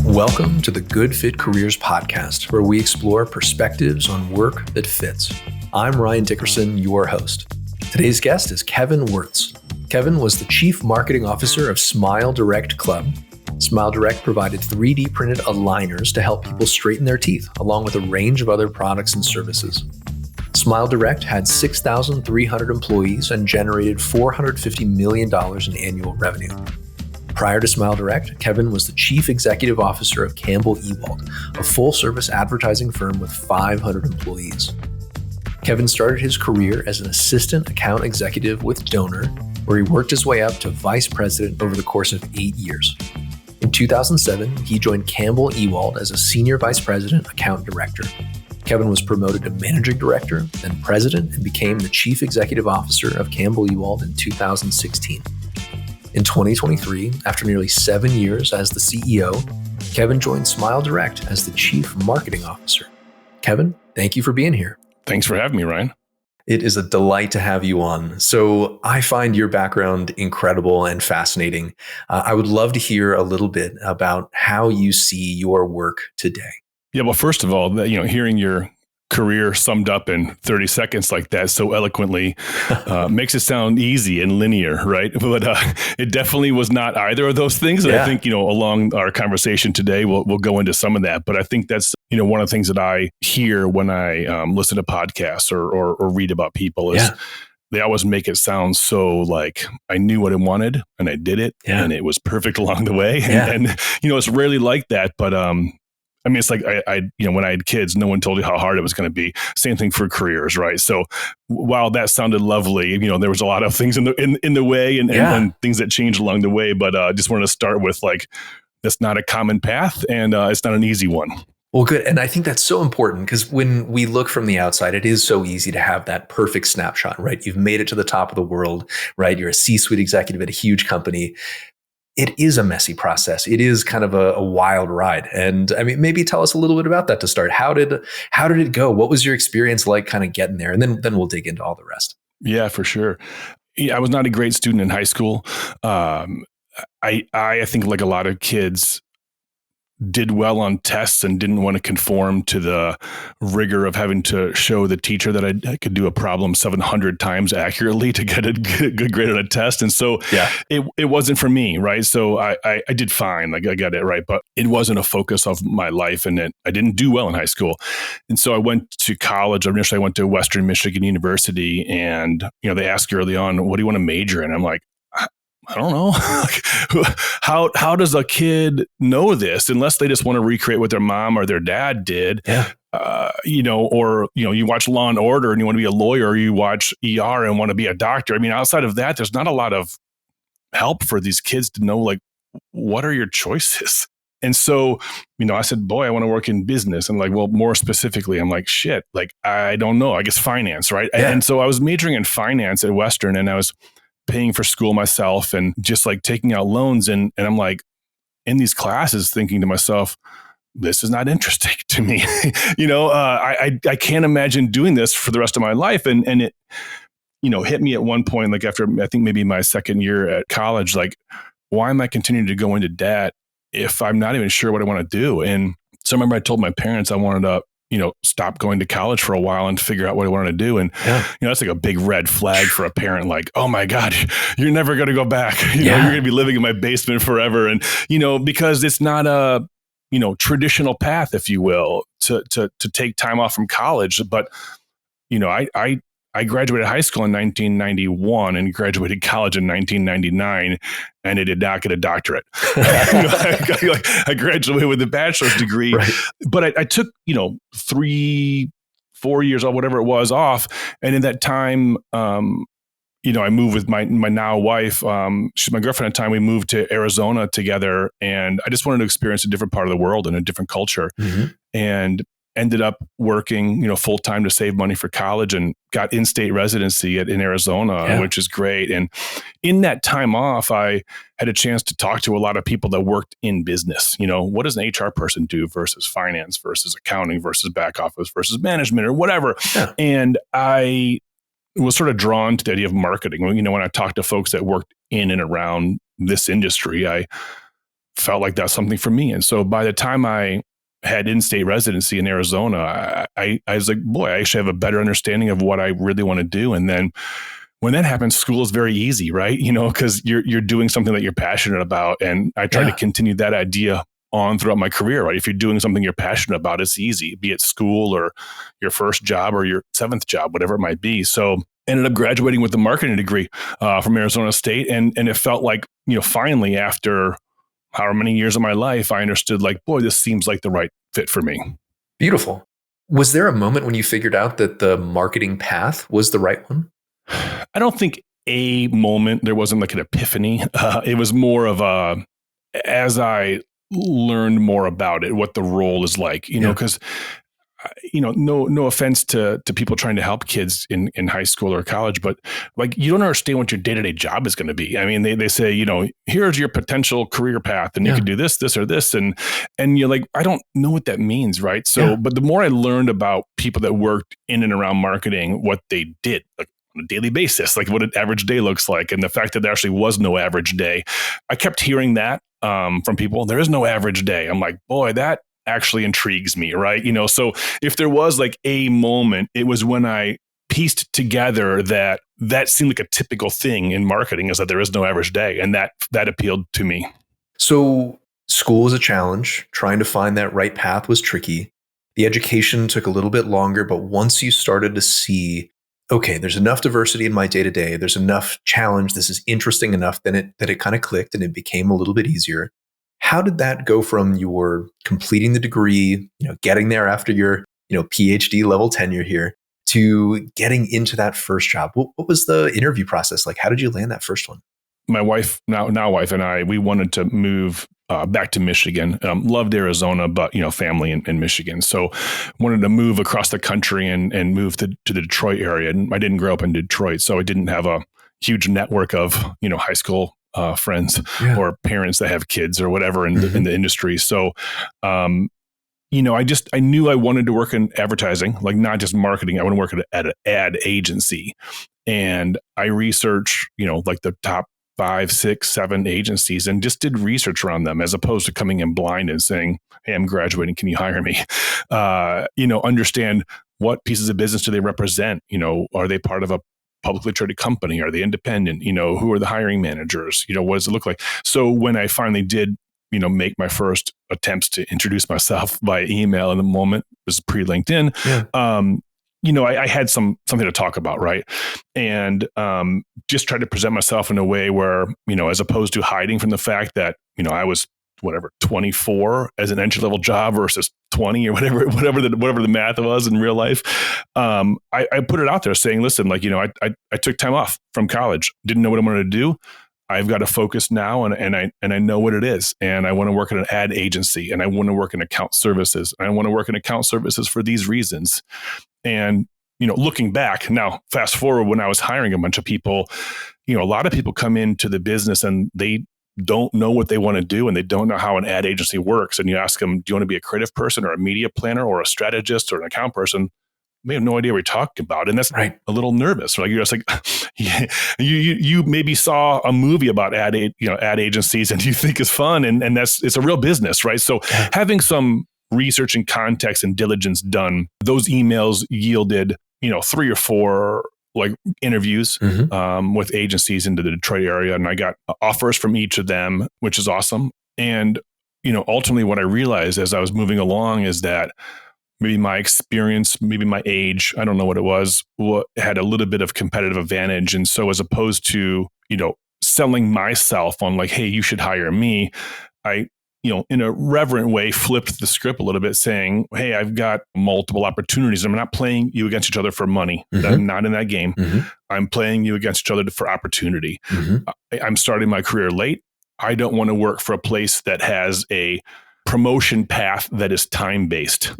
Welcome to the Good Fit Careers podcast, where we explore perspectives on work that fits. I'm Ryan Dickerson, your host. Today's guest is Kevin Wertz. Kevin was the Chief Marketing Officer of SmileDirectClub. SmileDirect provided 3D printed aligners to help people straighten their teeth, along with a range of other products and services. SmileDirect had 6,300 employees and generated $450 million in annual revenue. Prior to SmileDirect, Kevin was the Chief Executive Officer of Campbell, Ewald, a full-service advertising firm with 500 employees. Kevin started his career as an assistant account executive with Donor, where he worked his way up to vice president over the course of 8 years. In 2007, he joined Campbell Ewald as a senior vice president account director. Kevin was promoted to managing director, then president, and became the chief executive officer of Campbell Ewald in 2016. In 2023, after nearly 7 years as the CEO, Kevin joined SmileDirect as the Chief Marketing Officer. Kevin, thank you for being here. Thanks for having me, Ryan. It is a delight to have you on. So I find your background incredible and fascinating. I would love to hear a little bit about how you see your work today. Yeah, well, first of all, hearing your career summed up in 30 seconds like that so eloquently makes it sound easy and linear, right? But it definitely was not either of those things. And I think, along our conversation today, we'll go into some of that. But I think that's, one of the things that I hear when I listen to podcasts or read about people is they always make it sound so like I knew what I wanted and I did it and it was perfect along the way. And it's rarely like that. But it's like I when I had kids, no one told you how hard it was going to be. Same thing for careers, right? So while that sounded lovely, there was a lot of things in the way and things that changed along the way. But I just wanted to start with that's not a common path and it's not an easy one. Well, good. And I think that's so important because when we look from the outside, it is so easy to have that perfect snapshot, right? You've made it to the top of the world, right? You're a C-suite executive at a huge company. It is a messy process. It is kind of a wild ride. And maybe tell us a little bit about that to start. How did it go? What was your experience like kind of getting there? And then we'll dig into all the rest. Yeah, for sure. I was not a great student in high school. I think like a lot of kids did well on tests and didn't want to conform to the rigor of having to show the teacher that I could do a problem 700 times accurately to get a good grade on a test. And so it wasn't for me, right? So I did fine, like I got it right, but it wasn't a focus of my life and I didn't do well in high school. And so I went to college. Initially, I went to Western Michigan University and, they asked you early on, what do you want to major in? I'm like, I don't know. How does a kid know this unless they just want to recreate what their mom or their dad did? You watch Law and Order and you want to be a lawyer, or you watch ER and want to be a doctor. Outside of that, there's not a lot of help for these kids to know, what are your choices? And so, I said, boy, I want to work in business. And more specifically, I'm like, shit, I don't know. I guess finance, right? Yeah. And so I was majoring in finance at Western and I was paying for school myself and just taking out loans. And I'm in these classes thinking to myself, this is not interesting to me. I can't imagine doing this for the rest of my life. And it, hit me at one point, after I think maybe my second year at college, why am I continuing to go into debt if I'm not even sure what I want to do? And so I remember I told my parents I wanted to stop going to college for a while and figure out what I wanted to do. And, that's a big red flag for a parent, oh my God, you're never going to go back. You're going to be living in my basement forever. And, because it's not a, traditional path, if you will, to take time off from college. But, I graduated high school in 1991 and graduated college in 1999, and I did not get a doctorate. I graduated with a bachelor's degree, right. But I took 3-4 years or whatever it was off, and in that time, I moved with my now wife. She's my girlfriend at the time. We moved to Arizona together, and I just wanted to experience a different part of the world and a different culture, and ended up working, full time to save money for college and got in-state residency in Arizona, which is great. And in that time off, I had a chance to talk to a lot of people that worked in business. What does an HR person do versus finance versus accounting versus back office versus management or whatever. Yeah. And I was sort of drawn to the idea of marketing. When I talked to folks that worked in and around this industry, I felt like that's something for me. And so by the time I had in-state residency in Arizona, I was like, boy, I actually have a better understanding of what I really want to do. And then when that happens, school is very easy, right? Because you're doing something that you're passionate about. And I try to continue that idea on throughout my career, right? If you're doing something you're passionate about, it's easy, be it school or your first job or your seventh job, whatever it might be. So ended up graduating with a marketing degree from Arizona State. And it felt like, finally, after however many years of my life, I understood like, boy, this seems like the right fit for me. Beautiful. Was there a moment when you figured out that the marketing path was the right one? I don't think a moment, there wasn't like an epiphany. It was more of as I learned more about it, what the role is like, because no offense to people trying to help kids in high school or college, but like, you don't understand what your day-to-day job is going to be. I mean, they say, here's your potential career path and you can do this, or this. And you're like, I don't know what that means. Right. So, but the more I learned about people that worked in and around marketing, what they did like on a daily basis, like what an average day looks like. And the fact that there actually was no average day, I kept hearing that from people. There is no average day. I'm like, boy, that actually intrigues me, right? So if there was like a moment, it was when I pieced together that seemed like a typical thing in marketing, is that there is no average day. And that appealed to me. So school was a challenge. Trying to find that right path was tricky. The education took a little bit longer, but once you started to see, okay, there's enough diversity in my day-to-day, there's enough challenge, this is interesting enough, that it kind of clicked and it became a little bit easier. How did that go from your completing the degree, getting there after your, PhD level tenure here, to getting into that first job? What was the interview process like? How did you land that first one? My wife, now wife, and I, we wanted to move back to Michigan. Loved Arizona, but family in Michigan. So wanted to move across the country and move to the Detroit area. And I didn't grow up in Detroit, so I didn't have a huge network of high school friends or parents that have kids or whatever in the industry. So, I knew I wanted to work in advertising, like not just marketing. I want to work at an ad agency. And I researched, like the top 5, 6, 7 agencies and just did research around them, as opposed to coming in blind and saying, hey, I'm graduating, can you hire me? Understand what pieces of business do they represent? Are they part of a publicly traded company? Are they independent? Who are the hiring managers? What does it look like? So when I finally did, make my first attempts to introduce myself by email, in the moment, it was pre-LinkedIn, I had something to talk about, right? And just tried to present myself in a way where, as opposed to hiding from the fact that, I was 24 as an entry-level job versus 20 or whatever the math was in real life. I put it out there saying, listen, like, I took time off from college, didn't know what I wanted to do. I've got to focus now, and I know what it is. And I want to work at an ad agency, and I want to work in account services. And I want to work in account services for these reasons. And, looking back now, fast forward, when I was hiring a bunch of people, a lot of people come into the business and they don't know what they want to do, and they don't know how an ad agency works. And you ask them, do you want to be a creative person or a media planner or a strategist or an account person? They have no idea what you're talking about. And that's right. A little nervous. Like, you're just like, you maybe saw a movie about ad agencies and you think it's fun, and it's a real business, right? So having some research and context and diligence done, those emails yielded, 3 or 4 like interviews with agencies into the Detroit area. And I got offers from each of them, which is awesome. And, ultimately what I realized as I was moving along is that maybe my experience, maybe my age, I don't know what it was, had a little bit of competitive advantage. And so as opposed to, selling myself on like, hey, you should hire me, I, in a reverent way, flipped the script a little bit, saying, hey, I've got multiple opportunities. I'm not playing you against each other for money. I'm not in that game. I'm playing you against each other for opportunity. I'm starting my career late. I don't want to work for a place that has a promotion path that is time-based,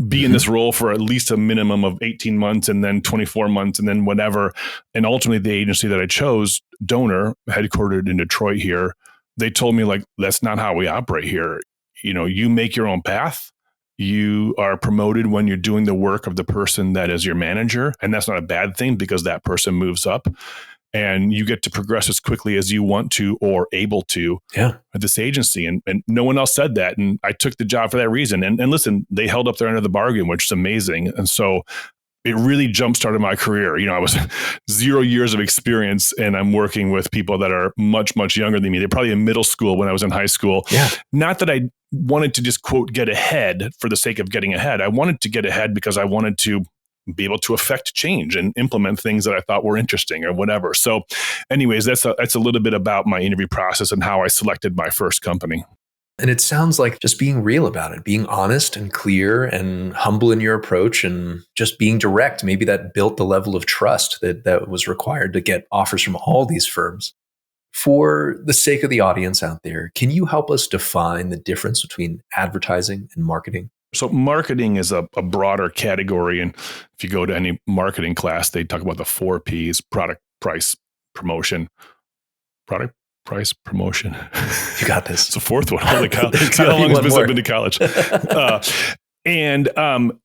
be in this role for at least a minimum of 18 months and then 24 months and then whatever. And ultimately the agency that I chose, Donor, headquartered in Detroit here, they told me, like, that's not how we operate here. You make your own path. You are promoted when you're doing the work of the person that is your manager. And that's not a bad thing, because that person moves up. and you get to progress as quickly as you want to or able to at this agency. And no one else said that. And I took the job for that reason. And listen, they held up their end of the bargain, which is amazing. And so it really jump-started my career. I was 0 years of experience, and I'm working with people that are much, much younger than me. They're probably in middle school when I was in high school. Yeah. Not that I wanted to just, quote, get ahead for the sake of getting ahead. I wanted to get ahead because I wanted to be able to affect change and implement things that I thought were interesting or whatever. So anyways, that's a little bit about my interview process and how I selected my first company. And it sounds like just being real about it, being honest and clear and humble in your approach and just being direct. Maybe that built the level of trust that was required to get offers from all these firms. For the sake of the audience out there, can you help us define the difference between advertising and marketing? So marketing is a broader category. And if you go to any marketing class, they talk about the 4 Ps: product, price, promotion. Product, price, promotion. You got this. It's the fourth one. Holy cow. See how long it's been I've been to college.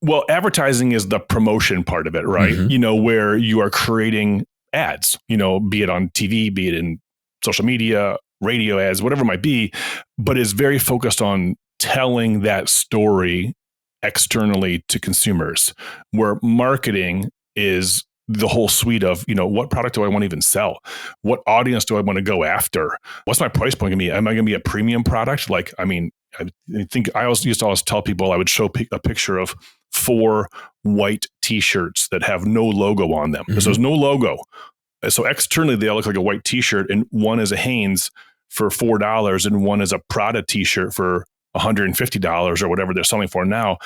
Well, advertising is the promotion part of it, right? Mm-hmm. Where you are creating ads, be it on TV, be it in social media, radio ads, whatever it might be, but it's very focused on telling that story externally to consumers, where marketing is the whole suite of, what product do I want to even sell? What audience do I want to go after? What's my price point going to be? Am I going to be a premium product? I think I used to always tell people I would show a picture of 4 white t-shirts that have no logo on them. Mm-hmm. So there's no logo. So externally, they all look like a white t-shirt, and one is a Hanes for $4 and one is a Prada t-shirt for $150 or whatever they're selling for now.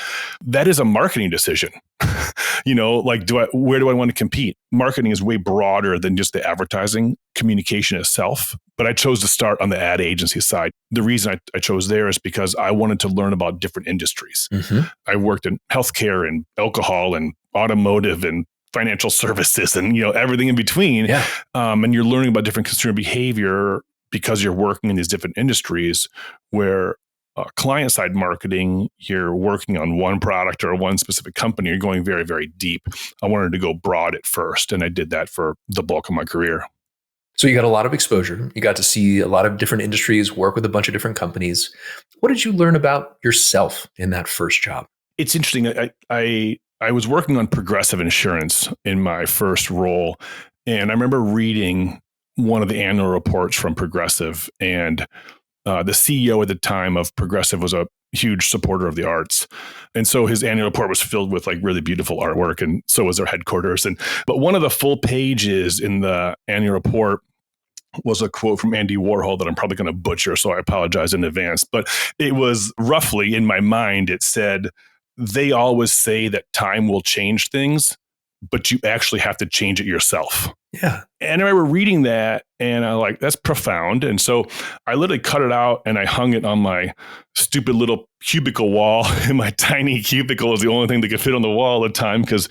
That is a marketing decision. Where do I want to compete? Marketing is way broader than just the advertising communication itself. But I chose to start on the ad agency side. The reason I chose there is because I wanted to learn about different industries. Mm-hmm. I worked in healthcare and alcohol and automotive and financial services and everything in between. Yeah. And you're learning about different consumer behavior because you're working in these different industries where client-side marketing, you're working on one product or one specific company, you're going very, very deep. I wanted to go broad at first, and I did that for the bulk of my career. So you got a lot of exposure. You got to see a lot of different industries, work with a bunch of different companies. What did you learn about yourself in that first job? It's interesting. I was working on Progressive Insurance in my first role, and I remember reading one of the annual reports from Progressive, and the CEO at the time of Progressive was a huge supporter of the arts. And so his annual report was filled with really beautiful artwork, and so was their headquarters. But one of the full pages in the annual report was a quote from Andy Warhol that I'm probably going to butcher, so I apologize in advance. But it was roughly, in my mind, it said, they always say that time will change things, but you actually have to change it yourself. Yeah. And I remember reading that and I was that's profound. And so I literally cut it out and I hung it on my stupid little cubicle wall. And my tiny cubicle was the only thing that could fit on the wall at the time because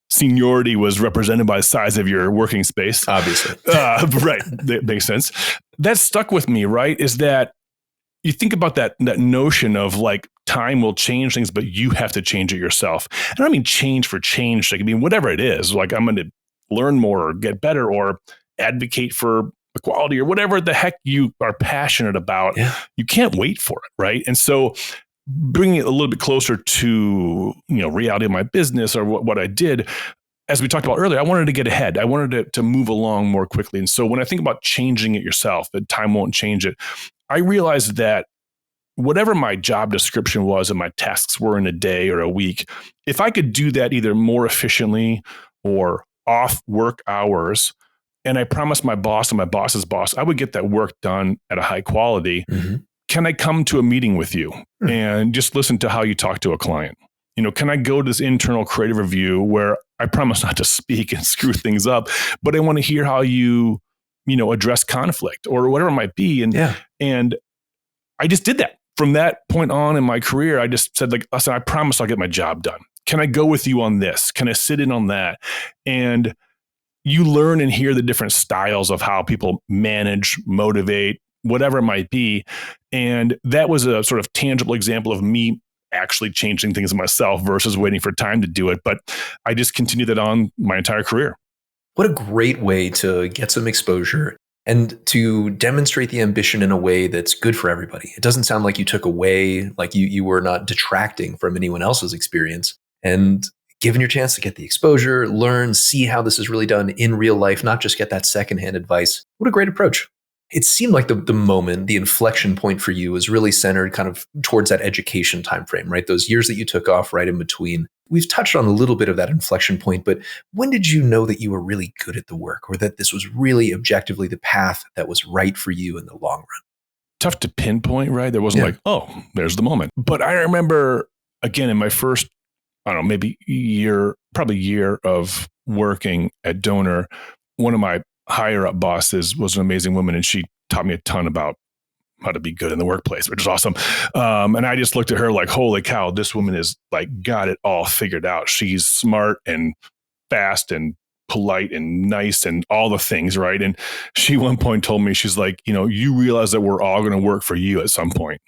seniority was represented by the size of your working space. Obviously. Right. That makes sense. That stuck with me, right? Is that you think about that notion of time will change things, but you have to change it yourself. And I don't mean change for change. Whatever it is, I'm going to learn more or get better or advocate for equality or whatever the heck you are passionate about. Yeah. You can't wait for it. Right. And so bringing it a little bit closer to, reality of my business or what I did, as we talked about earlier, I wanted to get ahead. I wanted to move along more quickly. And so when I think about changing it yourself, that time won't change it, I realized that whatever my job description was and my tasks were in a day or a week, if I could do that either more efficiently or off work hours, and I promised my boss and my boss's boss, I would get that work done at a high quality. Mm-hmm. Can I come to a meeting with you and just listen to how you talk to a client? Can I go to this internal creative review where I promise not to speak and screw things up, but I want to hear how you address conflict or whatever it might be. And I just did that. From that point on in my career, I just said, listen, I promise I'll get my job done. Can I go with you on this? Can I sit in on that? And you learn and hear the different styles of how people manage, motivate, whatever it might be. And that was a sort of tangible example of me actually changing things myself versus waiting for time to do it. But I just continued that on my entire career. What a great way to get some exposure and to demonstrate the ambition in a way that's good for everybody. It doesn't sound like you took away, like you were not detracting from anyone else's experience. And given your chance to get the exposure, learn, see how this is really done in real life, not just get that secondhand advice. What a great approach. It seemed like the moment, the inflection point for you was really centered kind of towards that education timeframe, right? Those years that you took off right in between. We've touched on a little bit of that inflection point, but when did you know that you were really good at the work or that this was really objectively the path that was right for you in the long run? Tough to pinpoint, right? There wasn't like, oh, there's the moment. But I remember, again, in my first, I don't know, maybe probably year of working at Donor, one of my higher up bosses was an amazing woman, and she taught me a ton about how to be good in the workplace, which is awesome. And I just looked at her like, holy cow, this woman is like got it all figured out. She's smart and fast and polite and nice and all the things, right? And she one point told me, she's like, you realize that we're all going to work for you at some point.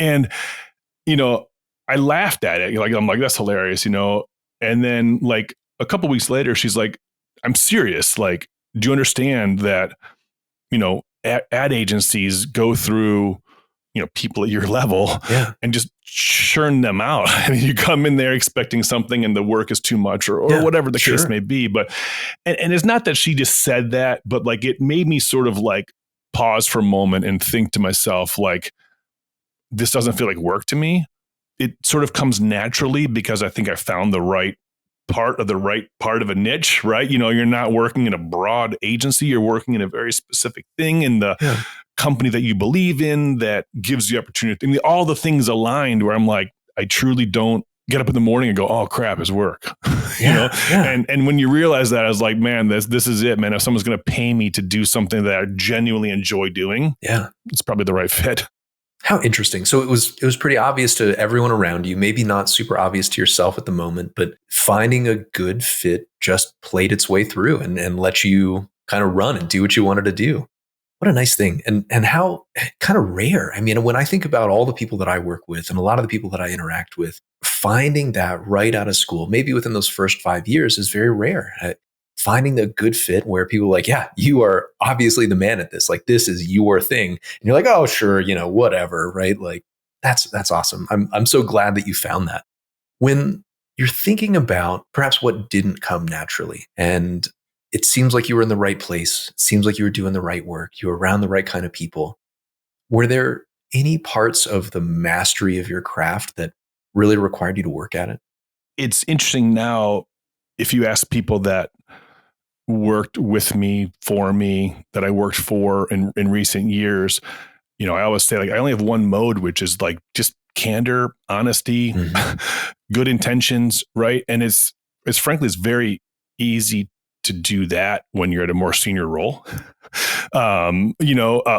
And, I laughed at it. I'm like, that's hilarious, And then like a couple of weeks later, she's like, I'm serious. Like, do you understand that, ad agencies go through, people at your level and just churn them out. I mean, you come in there expecting something and the work is too much or whatever the case may be. But, and it's not that she just said that, but like, it made me sort of like pause for a moment and think to myself, like, this doesn't feel like work to me. It sort of comes naturally because I think I found the right part of a niche, right? You're not working in a broad agency. You're working in a very specific thing in the company that you believe in that gives you opportunity. I mean, all the things aligned where I'm like, I truly don't get up in the morning and go, oh crap, it's work. And when you realize that, I was like, man, this is it, man. If someone's going to pay me to do something that I genuinely enjoy doing, it's probably the right fit. How interesting. So it was pretty obvious to everyone around you, maybe not super obvious to yourself at the moment, but finding a good fit just played its way through and let you kind of run and do what you wanted to do. What a nice thing. And how kind of rare. I mean, when I think about all the people that I work with and a lot of the people that I interact with, finding that right out of school, maybe within those first 5 years is very rare. Finding the good fit where people are like, yeah, you are obviously the man at this. Like, this is your thing. And you're like, oh, sure, whatever, right? Like, that's awesome. I'm so glad that you found that. When you're thinking about perhaps what didn't come naturally, and it seems like you were in the right place, it seems like you were doing the right work, you were around the right kind of people, were there any parts of the mastery of your craft that really required you to work at it? It's interesting now, if you ask people that worked with me, for me, that I worked for in recent years, I always say, like, I only have one mode, which is like just candor, honesty, good intentions, right? And it's frankly, it's very easy to do that when you're at a more senior role. A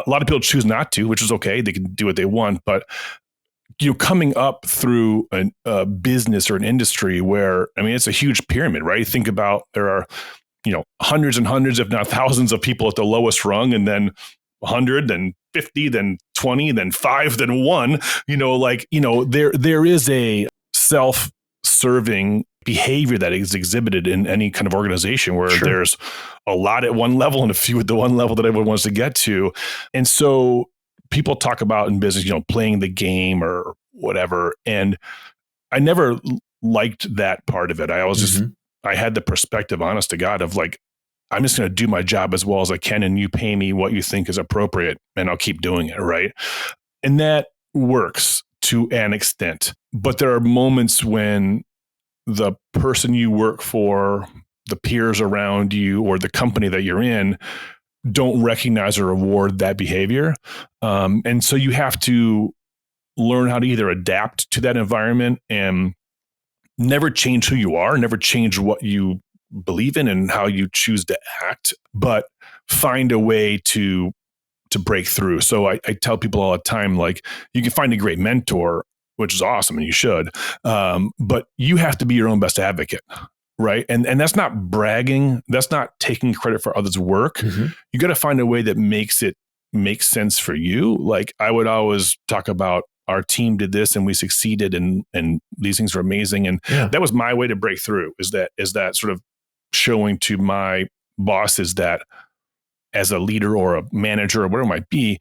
lot of people choose not to, which is okay. They can do what they want, but coming up through a business or an industry where, I mean, it's a huge pyramid, right? Think about there are hundreds and hundreds, if not thousands of people at the lowest rung, and then 100, then 50, then 20, then 5, then 1, there is a self-serving behavior that is exhibited in any kind of organization where there's a lot at one level and a few at the one level that everyone wants to get to. And so people talk about in business, playing the game or whatever. And I never liked that part of it. I always just, I had the perspective, honest to God, of like, I'm just going to do my job as well as I can, and you pay me what you think is appropriate, and I'll keep doing it, right? And that works to an extent. But there are moments when the person you work for, the peers around you, or the company that you're in don't recognize or reward that behavior. And so you have to learn how to either adapt to that environment and never change who you are, never change what you believe in and how you choose to act, but find a way to break through. So I tell people all the time, like, you can find a great mentor, which is awesome, and you should, but you have to be your own best advocate, right? And that's not bragging. That's not taking credit for others' work. You got to find a way that makes it make sense for you. Like, I would always talk about, our team did this and we succeeded, and these things are amazing. And that was my way to break through, is that sort of showing to my bosses that as a leader or a manager or whatever it might be,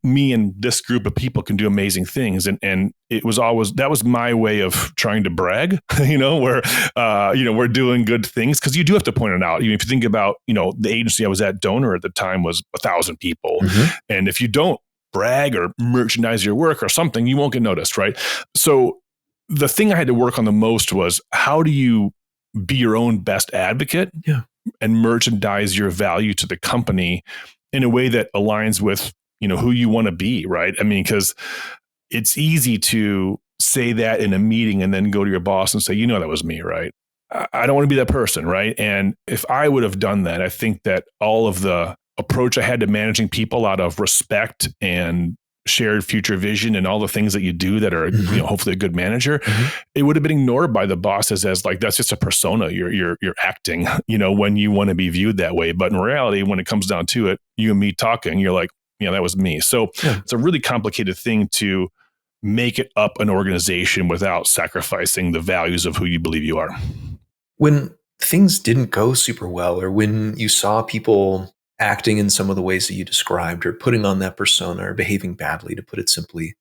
me and this group of people can do amazing things. And it was always, that was my way of trying to brag, where, we're doing good things. Cause you do have to point it out. If you think about, the agency I was at, Donor at the time was 1,000 people. Mm-hmm. And if you don't brag or merchandise your work or something, you won't get noticed. Right. So the thing I had to work on the most was, how do you be your own best advocate? Yeah. And merchandise your value to the company in a way that aligns with, who you want to be, right? I mean, because it's easy to say that in a meeting and then go to your boss and say, that was me, right? I don't want to be that person, right? And if I would have done that, I think that all of the approach I had to managing people out of respect and shared future vision and all the things that you do that are, hopefully a good manager, it would have been ignored by the bosses as like, that's just a persona you're acting, when you want to be viewed that way. But in reality, when it comes down to it, you and me talking, you're like, that was me. So It's a really complicated thing to make it up an organization without sacrificing the values of who you believe you are. When things didn't go super well, or when you saw people acting in some of the ways that you described, or putting on that persona, or behaving badly, to put it simply,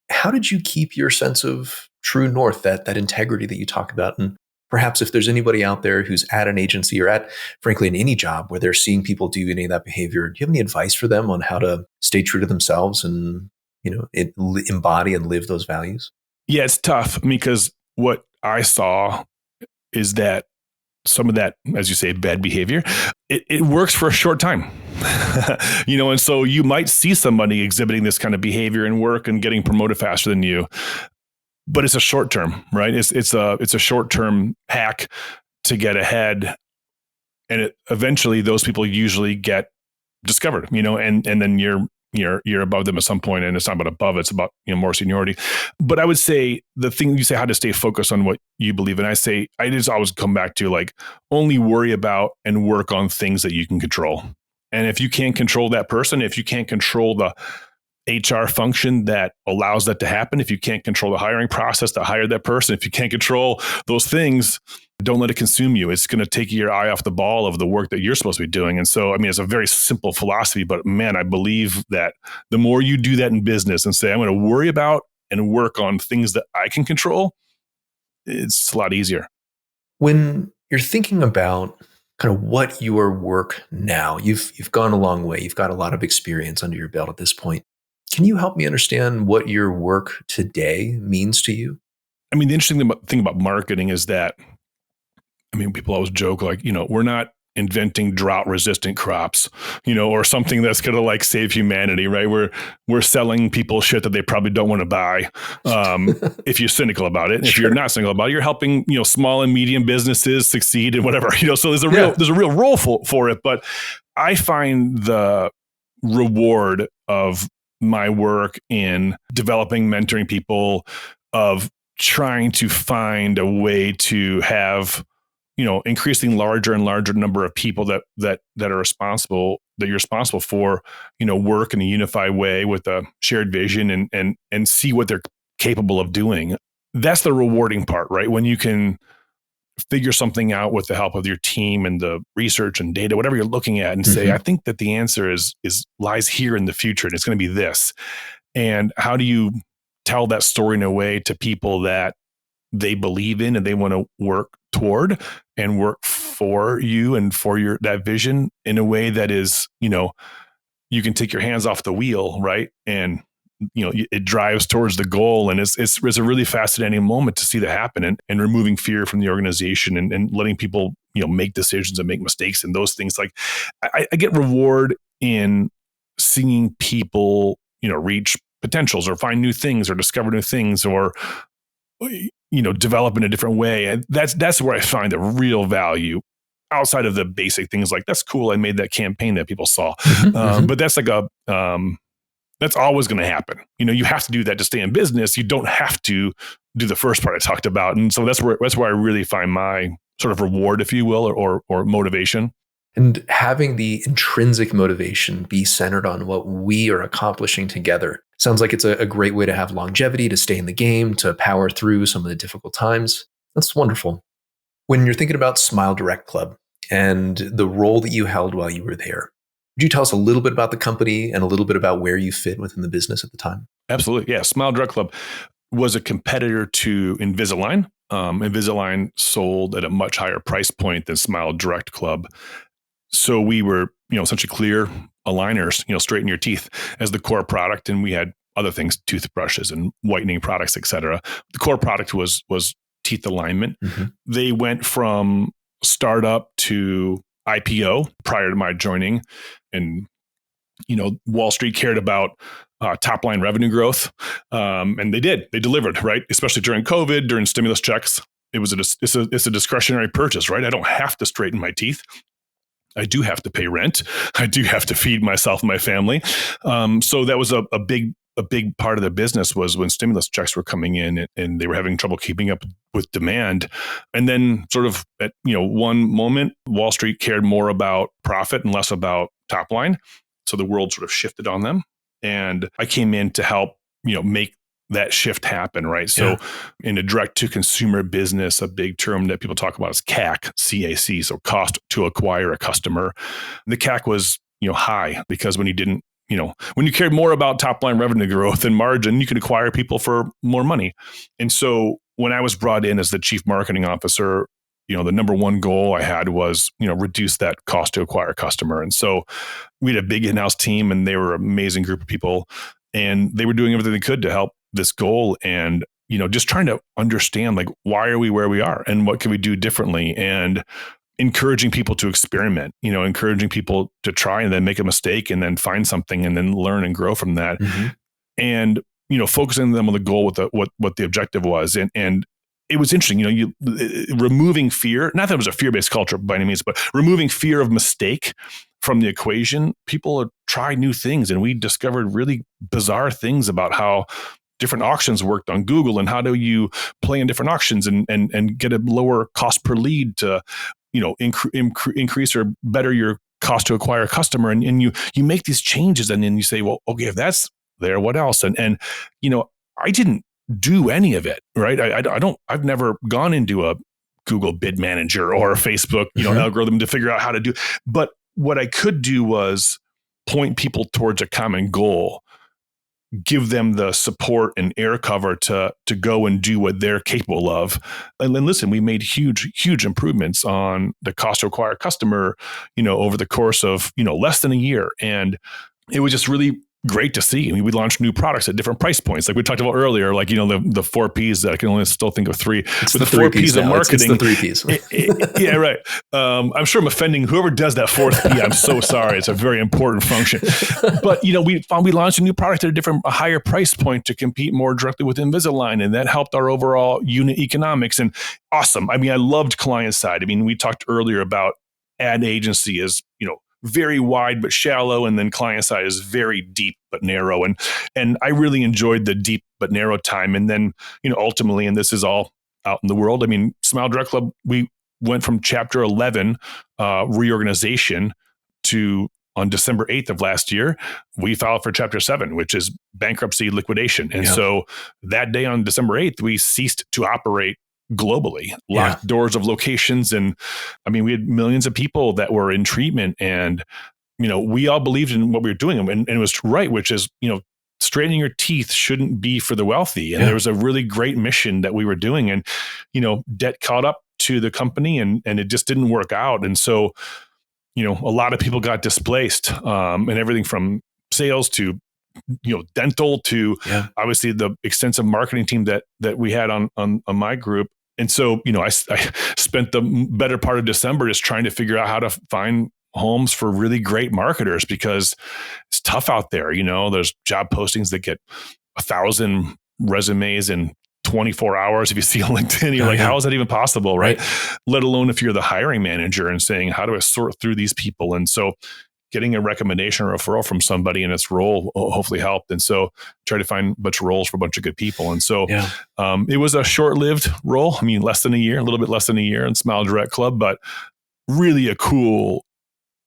how did you keep your sense of true north, that integrity that you talk about? And perhaps if there's anybody out there who's at an agency or at, frankly, in any job where they're seeing people do any of that behavior, do you have any advice for them on how to stay true to themselves and, embody and live those values? Yeah, it's tough because what I saw is that some of that, as you say, bad behavior, it works for a short time, and so you might see somebody exhibiting this kind of behavior in work and getting promoted faster than you, but it's a short term, right? It's a short term hack to get ahead, and eventually those people usually get discovered, and then you're above them at some point, and it's not about above, it's about more seniority. But I would say the thing you say, how to stay focused on what you believe in, I just always come back to like, only worry about and work on things that you can control. And if you can't control that person, if you can't control the HR function that allows that to happen, if you can't control the hiring process to hire that person, if you can't control those things, don't let it consume you. It's going to take your eye off the ball of the work that you're supposed to be doing. And so, it's a very simple philosophy, but man, I believe that the more you do that in business and say, I'm going to worry about and work on things that I can control, it's a lot easier. When you're thinking about kind of what your work now, you've gone a long way. You've got a lot of experience under your belt at this point. Can you help me understand what your work today means to you? The interesting thing about marketing is that, people always joke like, we're not inventing drought-resistant crops, or something that's going to like save humanity, right? We're selling people shit that they probably don't want to buy. If you're cynical about it, if you're not cynical about it, you're helping, small and medium businesses succeed and whatever, so there's a real role for it. But I find the reward of my work in developing, mentoring people, of trying to find a way to have, increasing larger and larger number of people that are responsible, that you're responsible for, work in a unified way with a shared vision and see what they're capable of doing. That's the rewarding part, right? When you can figure something out with the help of your team and the research and data, whatever you're looking at, and say, I think that the answer is lies here in the future, and it's going to be this. And how do you tell that story in a way to people that they believe in and they want to work toward and work for you and for that vision in a way that is, you can take your hands off the wheel, right? And it drives towards the goal. And it's a really fascinating moment to see that happen, and removing fear from the organization and letting people, make decisions and make mistakes and those things. Like I get reward in seeing people, reach potentials or find new things or discover new things or, develop in a different way. And that's where I find the real value, outside of the basic things like, that's cool, I made that campaign that people saw. But that's like that's always going to happen. You have to do that to stay in business. You don't have to do the first part I talked about. And so that's where I really find my sort of reward, if you will, or motivation. And having the intrinsic motivation be centered on what we are accomplishing together sounds like it's a great way to have longevity, to stay in the game, to power through some of the difficult times. That's wonderful. When you're thinking about Smile Direct Club and the role that you held while you were there, would you tell us a little bit about the company and a little bit about where you fit within the business at the time? Absolutely. Yeah. SmileDirectClub was a competitor to Invisalign. Invisalign sold at a much higher price point than SmileDirectClub. So we were, essentially clear aligners, straighten your teeth as the core product. And we had other things, toothbrushes and whitening products, et cetera. The core product was teeth alignment. Mm-hmm. They went from startup to IPO prior to my joining. And, Wall Street cared about top line revenue growth. And they did. They delivered, right? Especially during COVID, during stimulus checks. It's a discretionary purchase, right? I don't have to straighten my teeth. I do have to pay rent. I do have to feed myself and my family. So that was a big part of the business was when stimulus checks were coming in and they were having trouble keeping up with demand. And then sort of at, one moment, Wall Street cared more about profit and less about top line. So the world sort of shifted on them. And I came in to help, make that shift happen, right? So in a direct to consumer business, a big term that people talk about is CAC, C-A-C, so cost to acquire a customer. The CAC was, high because when you didn't, when you cared more about top line revenue growth and margin, you could acquire people for more money. And so when I was brought in as the chief marketing officer, the number one goal I had was, reduce that cost to acquire a customer. And so we had a big in-house team and they were an amazing group of people and they were doing everything they could to help this goal and, just trying to understand like, why are we where we are and what can we do differently? And encouraging people to experiment, encouraging people to try and then make a mistake and then find something and then learn and grow from that. Mm-hmm. And, focusing them on the goal with what the objective was. And it was interesting, removing fear, not that it was a fear-based culture by any means, but removing fear of mistake from the equation. People try new things and we discovered really bizarre things about how different auctions worked on Google and how do you play in different auctions and get a lower cost per lead to, increase or better your cost to acquire a customer. And you make these changes and then you say, well, okay, if that's there, what else? And I didn't do any of it, right? I've never gone into a Google bid manager or a Facebook, algorithm to figure out how to do. But what I could do was point people towards a common goal, give them the support and air cover to go and do what they're capable of. And then listen, we made huge improvements on the cost to acquire a customer, over the course of, less than a year. And it was just really great to see. I mean, we launched new products at different price points. Like we talked about earlier, like, the 4 Ps that I can only still think of 3. It's the 4 Ps of marketing. It's the 3 Ps. Yeah, right. I'm sure I'm offending whoever does that 4th P. I'm so sorry. It's a very important function. But, we launched a new product at a higher price point to compete more directly with Invisalign. And that helped our overall unit economics. And awesome. I mean, I loved client side. I mean, we talked earlier about ad agency as, very wide but shallow, and then client side is very deep but narrow. And I really enjoyed the deep but narrow time. And then, ultimately, and this is all out in the world, I mean, SmileDirectClub, we went from Chapter 11 reorganization to on December 8th of last year, we filed for Chapter 7, which is bankruptcy liquidation. And so that day on December 8th, we ceased to operate globally, locked doors of locations. And I mean, we had millions of people that were in treatment and, we all believed in what we were doing and it was right, which is, straightening your teeth shouldn't be for the wealthy. And there was a really great mission that we were doing and, debt caught up to the company and it just didn't work out. And so, a lot of people got displaced and everything from sales to dental to obviously the extensive marketing team that we had on my group. And so, I spent the better part of December just trying to figure out how to find homes for really great marketers because it's tough out there. There's job postings that get 1,000 resumes in 24 hours. If you see on LinkedIn, you're like, how is that even possible? Right. Let alone if you're the hiring manager and saying, how do I sort through these people? And so getting a recommendation or referral from somebody in its role hopefully helped. And so try to find a bunch of roles for a bunch of good people. And so it was a short-lived role. I mean, less than a year, a little bit less than a year in SmileDirectClub, but really a cool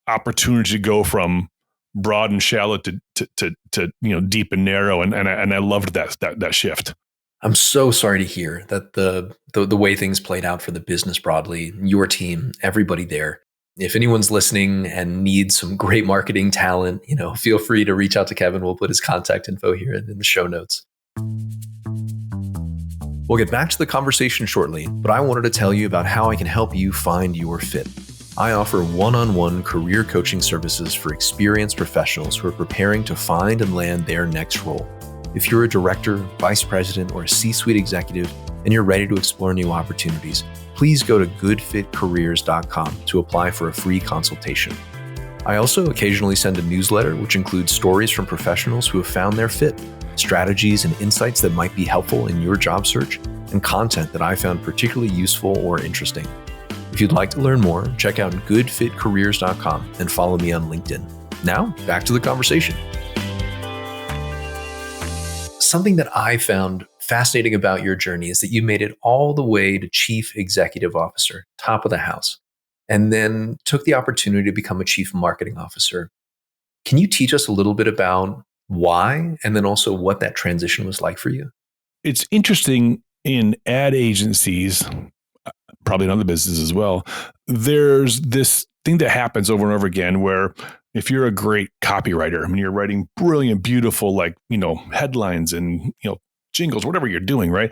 opportunity to go from broad and shallow to deep and narrow. And I loved that shift. I'm so sorry to hear that the way things played out for the business broadly, your team, everybody there. If anyone's listening and needs some great marketing talent, feel free to reach out to Kevin. We'll put his contact info here in the show notes. We'll get back to the conversation shortly, but I wanted to tell you about how I can help you find your fit. I offer one-on-one career coaching services for experienced professionals who are preparing to find and land their next role. If you're a director, vice president, or a C-suite executive, and you're ready to explore new opportunities, please go to goodfitcareers.com to apply for a free consultation. I also occasionally send a newsletter which includes stories from professionals who have found their fit, strategies and insights that might be helpful in your job search, and content that I found particularly useful or interesting. If you'd like to learn more, check out goodfitcareers.com and follow me on LinkedIn. Now, back to the conversation. Something that I found fascinating about your journey is that you made it all the way to Chief Executive Officer, top of the house, and then took the opportunity to become a Chief Marketing Officer. Can you teach us a little bit about why, and then also what that transition was like for you? It's interesting in ad agencies, probably in other businesses as well. There's this thing that happens over and over again where if you're a great copywriter, I mean, you're writing brilliant, beautiful, headlines and, jingles, whatever you're doing, right?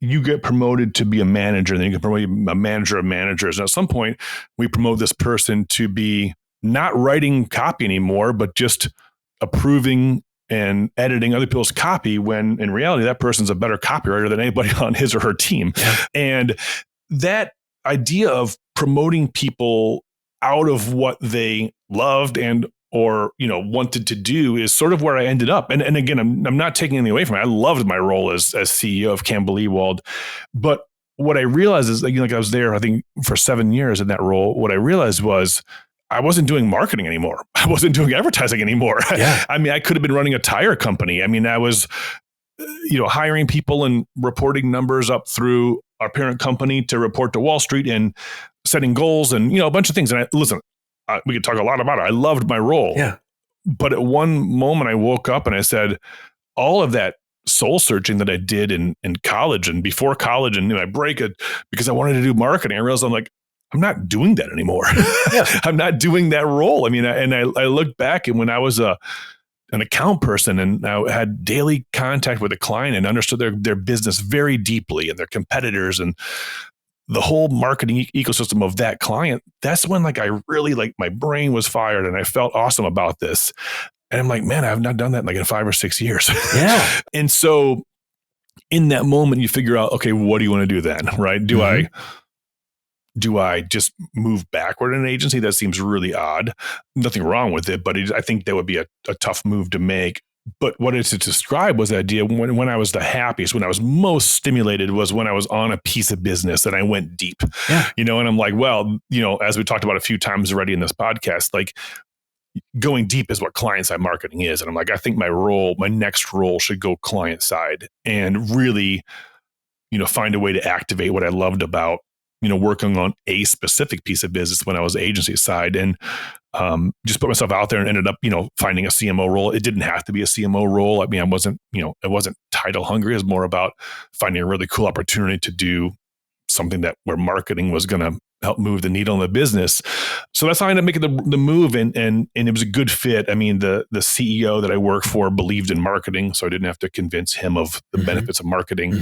You get promoted to be a manager, and then you get promoted a manager of managers. And at some point, we promote this person to be not writing copy anymore, but just approving and editing other people's copy, when in reality, that person's a better copywriter than anybody on his or her team. Yeah. And that idea of promoting people out of what they loved and or wanted to do is sort of where I ended up. And again, I'm not taking anything away from it. I loved my role as CEO of Campbell Ewald, but what I realized is I was there, I think, for 7 years in that role. What I realized was I wasn't doing marketing anymore. I wasn't doing advertising anymore. Yeah. I mean, I could have been running a tire company. I mean, I was hiring people and reporting numbers up through our parent company to report to Wall Street and setting goals and, a bunch of things. And we could talk a lot about it. I loved my role. Yeah. But at one moment I woke up and I said, all of that soul searching that I did in college and before college, and I break it because I wanted to do marketing. I realized I'm not doing that anymore. Yeah. I'm not doing that role. I mean, I look back, and when I was an account person and I had daily contact with a client and understood their business very deeply and their competitors and the whole marketing ecosystem of that client, that's when I really my brain was fired and I felt awesome about this. And I'm like, man, I've not done that in 5 or 6 years. Yeah. And so in that moment, you figure out, okay, what do you want to do then? Right? Do I just move backward in an agency? That seems really odd. Nothing wrong with it, but I think that would be a tough move to make. But what it's to describe was the idea when I was the happiest, when I was most stimulated, was when I was on a piece of business and I went deep. Yeah. And I'm like, well, as we talked about a few times already in this podcast, going deep is what client side marketing is. And I'm like, I think my next role should go client side and really, find a way to activate what I loved about, working on a specific piece of business when I was agency side, and just put myself out there and ended up, finding a CMO role. It didn't have to be a CMO role. I mean, I wasn't title hungry. It was more about finding a really cool opportunity to do something where marketing was going to help move the needle in the business. So that's how I ended up making the move, and it was a good fit. I mean, the CEO that I work for believed in marketing, so I didn't have to convince him of the benefits of marketing.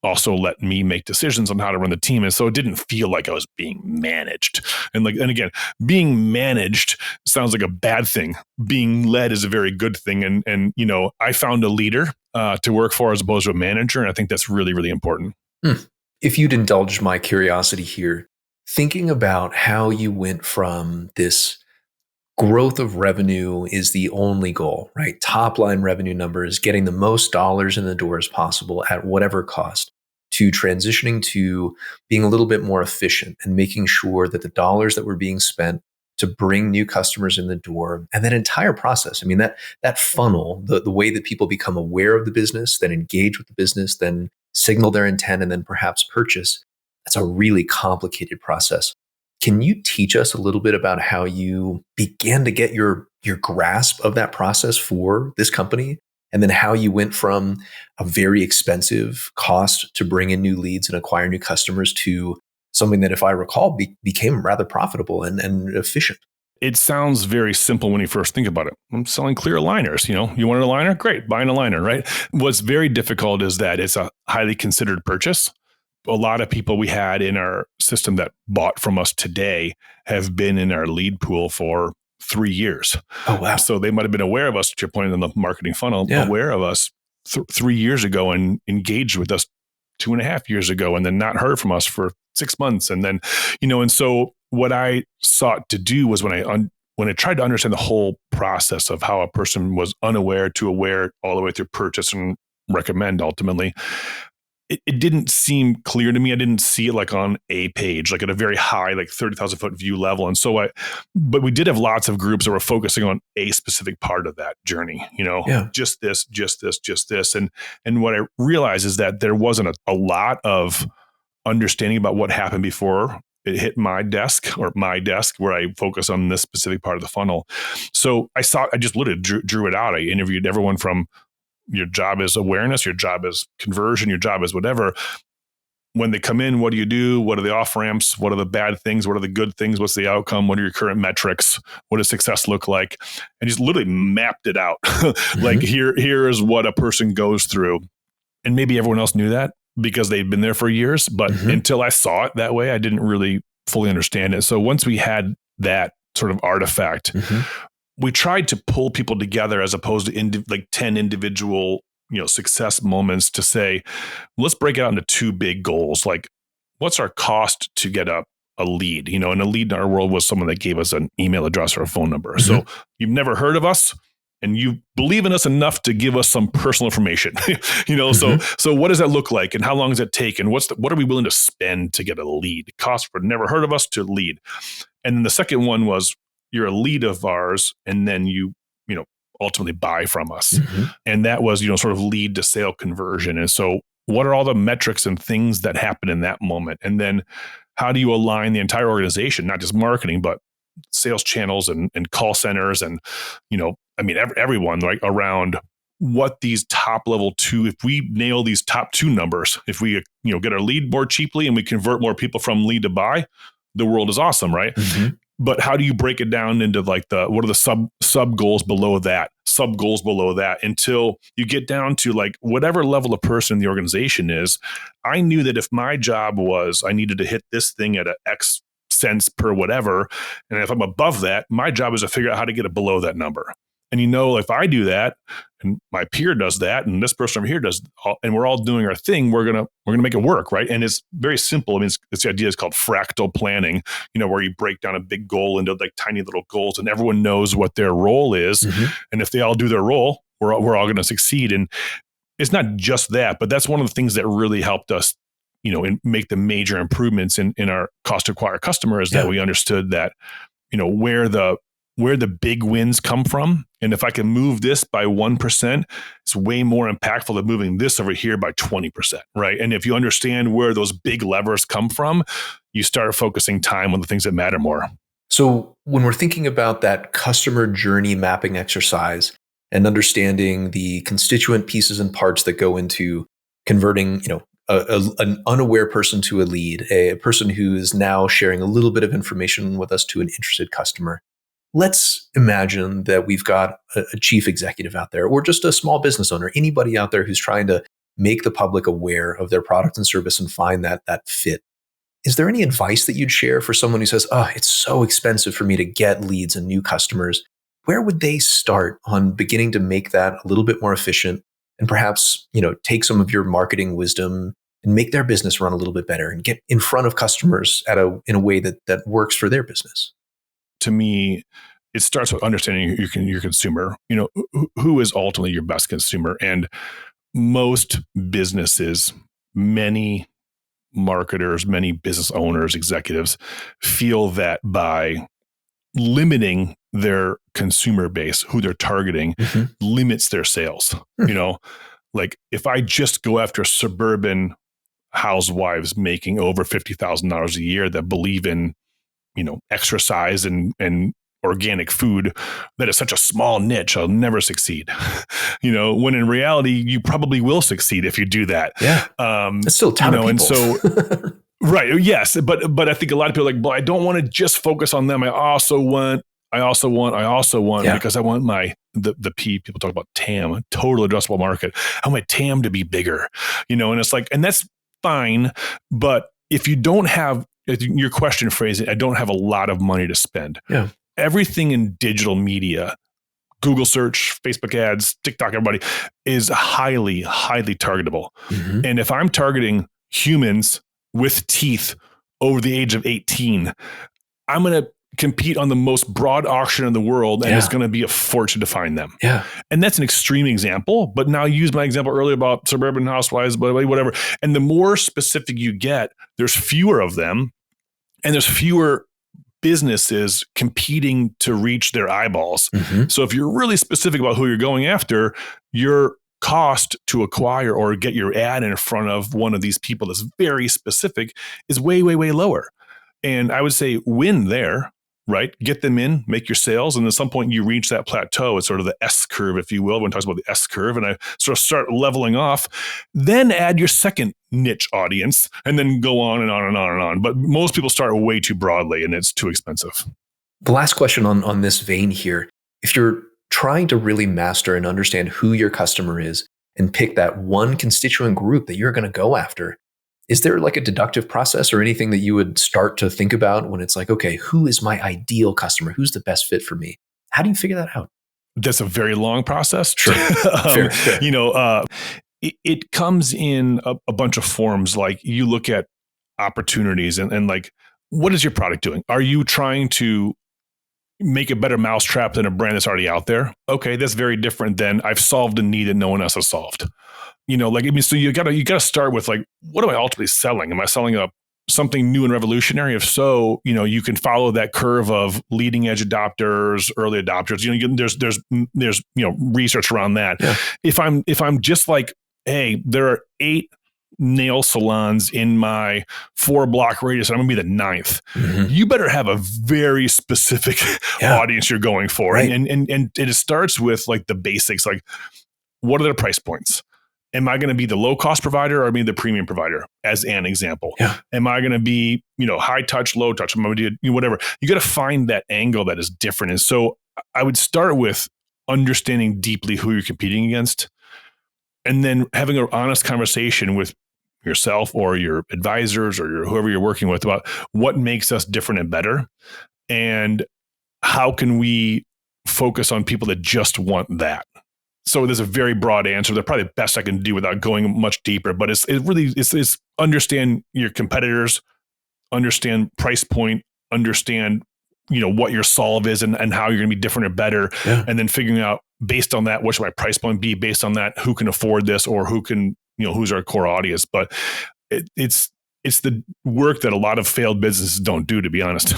Also let me make decisions on how to run the team. And so it didn't feel like I was being managed. And again, being managed sounds like a bad thing. Being led is a very good thing. And I found a leader to work for as opposed to a manager. And I think that's really, really important. If you'd indulge my curiosity here, thinking about how you went from this growth of revenue is the only goal, right? Top line revenue numbers, getting the most dollars in the door as possible at whatever cost, to transitioning to being a little bit more efficient and making sure that the dollars that were being spent to bring new customers in the door, and that entire process. I mean, that funnel, the way that people become aware of the business, then engage with the business, then signal their intent, and then perhaps purchase, that's a really complicated process. Can you teach us a little bit about how you began to get your grasp of that process for this company? and then how you went from a very expensive cost to bring in new leads and acquire new customers to something that, if I recall, became rather profitable and efficient. It sounds very simple when you first think about it. I'm selling clear aligners. You want an aligner? Great, buy an aligner, right? What's very difficult is that it's a highly considered purchase. A lot of people we had in our system that bought from us today have been in our lead pool for 3 years. Oh, wow. So they might have been aware of us, to your point in the marketing funnel, aware of us 3 years ago and engaged with us 2.5 years ago, and then not heard from us for 6 months. And then, and so what I sought to do was when I tried to understand the whole process of how a person was unaware to aware all the way through purchase and recommend ultimately, it didn't seem clear to me. I didn't see it like on a page, like at a very high, like 30,000 foot view level. And so but we did have lots of groups that were focusing on a specific part of that journey, just this. And what I realized is that there wasn't a lot of understanding about what happened before it hit my desk where I focus on this specific part of the funnel. So I just literally drew it out. I interviewed everyone from your job is awareness, your job is conversion, your job is whatever. When they come in, what do? What are the off ramps? What are the bad things? What are the good things? What's the outcome? What are your current metrics? What does success look like? And just literally mapped it out. Like here is what a person goes through. And maybe everyone else knew that because they'd been there for years, but until I saw it that way, I didn't really fully understand it. So once we had that sort of artifact, we tried to pull people together as opposed to like 10 individual, success moments to say, let's break it out into 2 big goals. Like, what's our cost to get a lead? And a lead in our world was someone that gave us an email address or a phone number. So you've never heard of us and you believe in us enough to give us some personal information, So what does that look like and how long does that take? And what are we willing to spend to get a lead? Cost for never heard of us to lead. And then the second one was, you're a lead of ours, and then you ultimately buy from us. And that was, sort of lead to sale conversion. And so what are all the metrics and things that happen in that moment? And then how do you align the entire organization, not just marketing, but sales channels and call centers and, everyone, like, around what these top level 2, if we nail these top 2 numbers, if we, get our lead more cheaply and we convert more people from lead to buy, the world is awesome, right? But how do you break it down into like what are the sub goals below that, until you get down to like whatever level of person in the organization is? I knew that if my job was, I needed to hit this thing at a X cents per whatever, and if I'm above that, my job is to figure out how to get it below that number. And if I do that, and my peer does that, and this person over here does, and we're all doing our thing, we're gonna make it work, right? And it's very simple. I mean, it's the idea is called fractal planning. Where you break down a big goal into like tiny little goals, and everyone knows what their role is. And if they all do their role, we're all going to succeed. And it's not just that, but that's one of the things that really helped us, and make the major improvements in our cost to acquire customers. That we understood that, where the big wins come from. And if I can move this by 1%, it's way more impactful than moving this over here by 20%, right? And if you understand where those big levers come from, you start focusing time on the things that matter more. So when we're thinking about that customer journey mapping exercise and understanding the constituent pieces and parts that go into converting, an unaware person to a lead, a person who is now sharing a little bit of information with us to an interested customer. Let's imagine that we've got a chief executive out there, or just a small business owner, anybody out there who's trying to make the public aware of their product and service and find that fit. Is there any advice that you'd share for someone who says, oh, it's so expensive for me to get leads and new customers? Where would they start on beginning to make that a little bit more efficient and perhaps, take some of your marketing wisdom and make their business run a little bit better and get in front of customers in a way that works for their business? To me, it starts with understanding your consumer, who is ultimately your best consumer. And most businesses, many marketers, many business owners, executives feel that by limiting their consumer base, who they're targeting, limits their sales. Like if I just go after suburban housewives making over $50,000 a year that believe in exercise and organic food that is such a small niche, I'll never succeed. When in reality, you probably will succeed if you do that. Yeah. It's still a ton of people. And so, right. Yes. But I think a lot of people are like, well, I don't want to just focus on them. I also want, Yeah. because I want the P, people talk about TAM, total addressable market. I want my TAM to be bigger, and it's like, and that's fine. But if you don't have, your question phrasing, I don't have a lot of money to spend. Yeah. Everything in digital media, Google search, Facebook ads, TikTok, everybody is highly, highly targetable. Mm-hmm. And if I'm targeting humans with teeth over the age of 18, I'm going to compete on the most broad auction in the world, and it's going to be a fortune to find them. Yeah. And that's an extreme example, but now use my example earlier about suburban housewives, whatever. And the more specific you get, there's fewer of them, and there's fewer businesses competing to reach their eyeballs. Mm-hmm. So if you're really specific about who you're going after, your cost to acquire or get your ad in front of one of these people that's very specific is way, way, way lower. And I would say win there, right? Get them in, make your sales. And at some point you reach that plateau. It's sort of the S curve, if you will. Everyone talks about the S curve, and I sort of start leveling off, then add your second niche audience, and then go on and on and on and on. But most people start way too broadly, and it's too expensive. The last question on this vein here, if you're trying to really master and understand who your customer is and pick that one constituent group that you're going to go after, is there like a deductive process or anything that you would start to think about when it's like, okay, who is my ideal customer? Who's the best fit for me? How do you figure that out? That's a very long process. Sure. Fair. It comes in a bunch of forms. Like you look at opportunities and like, what is your product doing? Are you trying to make a better mousetrap than a brand that's already out there? Okay, that's very different than I've solved a need that no one else has solved. So you gotta start with like, what am I ultimately selling? Am I selling something new and revolutionary? If so, you can follow that curve of leading edge adopters, early adopters. There's research around that. Yeah. If I'm just like, hey, there are 8 nail salons in my 4-block radius, I'm gonna be the 9th. Mm-hmm. You better have a very specific audience you're going for. Right. And it starts with like the basics, like what are their price points? Am I going to be the low cost provider or be the premium provider, as an example? Yeah. Am I going to be, high touch, low touch? Am I going to do whatever? You got to find that angle that is different. And so I would start with understanding deeply who you're competing against, and then having an honest conversation with yourself or your advisors or whoever you're working with about what makes us different and better, and how can we focus on people that just want that. So there's a very broad answer. That's probably the best I can do without going much deeper. But it's understand your competitors, understand price point, understand what your solve is and how you're going to be different or better, and then figuring out based on that what should my price point be, based on that who can afford this or who can who's our core audience. But it's the work that a lot of failed businesses don't do, to be honest.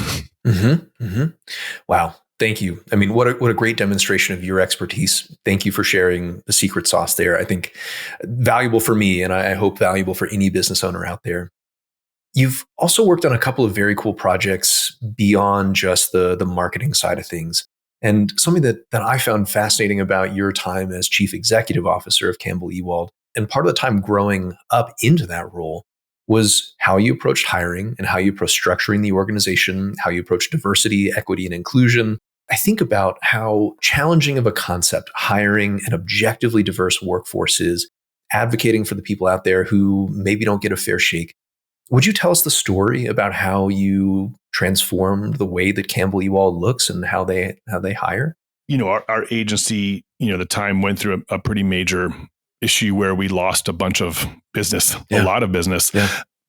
Mm-hmm. Mm-hmm. Wow. Thank you. I mean, what a great demonstration of your expertise. Thank you for sharing the secret sauce there. I think valuable for me, and I hope valuable for any business owner out there. You've also worked on a couple of very cool projects beyond just the marketing side of things. And something that I found fascinating about your time as Chief Executive Officer of Campbell Ewald, and part of the time growing up into that role, was how you approached hiring and how you approached structuring the organization, how you approached diversity, equity, and inclusion. I think about how challenging of a concept hiring an objectively diverse workforce is, advocating for the people out there who maybe don't get a fair shake. Would you tell us the story about how you transformed the way that Campbell Ewald looks and how they hire? Our agency, the time went through a pretty major issue where we lost a bunch of business, a lot of business.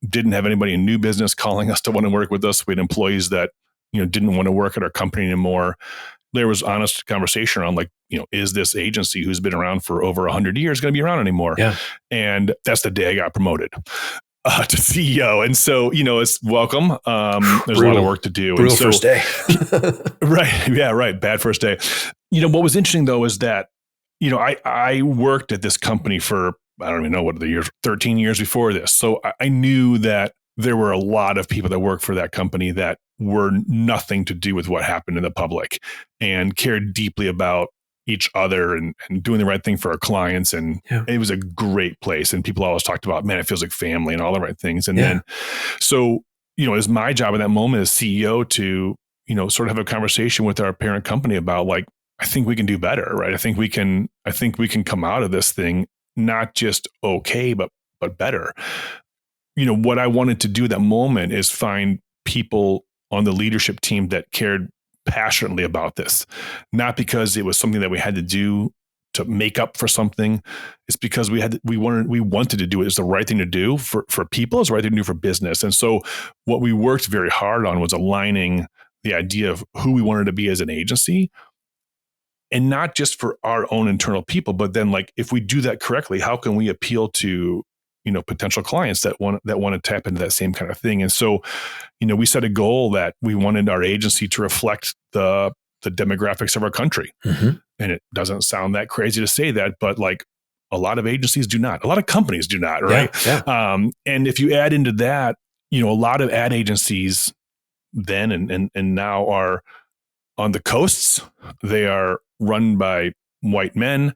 Didn't have anybody in new business calling us to want to work with us. We had employees that didn't want to work at our company anymore. There was honest conversation around like, is this agency who's been around for over 100 years going to be around anymore? And that's the day I got promoted to CEO. And so, it's welcome. There's a lot of work to do. Brutal first day. Right. Yeah, right. Bad first day. What was interesting though, is that, I worked at this company for, I don't even know what the years, 13 years before this. So I knew that there were a lot of people that worked for that company that were nothing to do with what happened in the public and cared deeply about each other and doing the right thing for our clients. And it was a great place. And people always talked about, man, it feels like family and all the right things. And then, so, it was my job in that moment as CEO to, sort of have a conversation with our parent company about like, I think we can do better, right? I think we can come out of this thing, not just okay, but better. What I wanted to do at that moment is find people on the leadership team that cared passionately about this, not because it was something that we had to do to make up for something. It's because we wanted to do it. It's the right thing to do for people. It's the right thing to do for business. And so what we worked very hard on was aligning the idea of who we wanted to be as an agency, and not just for our own internal people, but then like, if we do that correctly, how can we appeal to potential clients that want to tap into that same kind of thing? And so, we set a goal that we wanted our agency to reflect the demographics of our country. Mm-hmm. And it doesn't sound that crazy to say that, but like a lot of agencies do not, a lot of companies do not, right? Yeah. And if you add into that, a lot of ad agencies then and now are on the coasts. They are run by white men,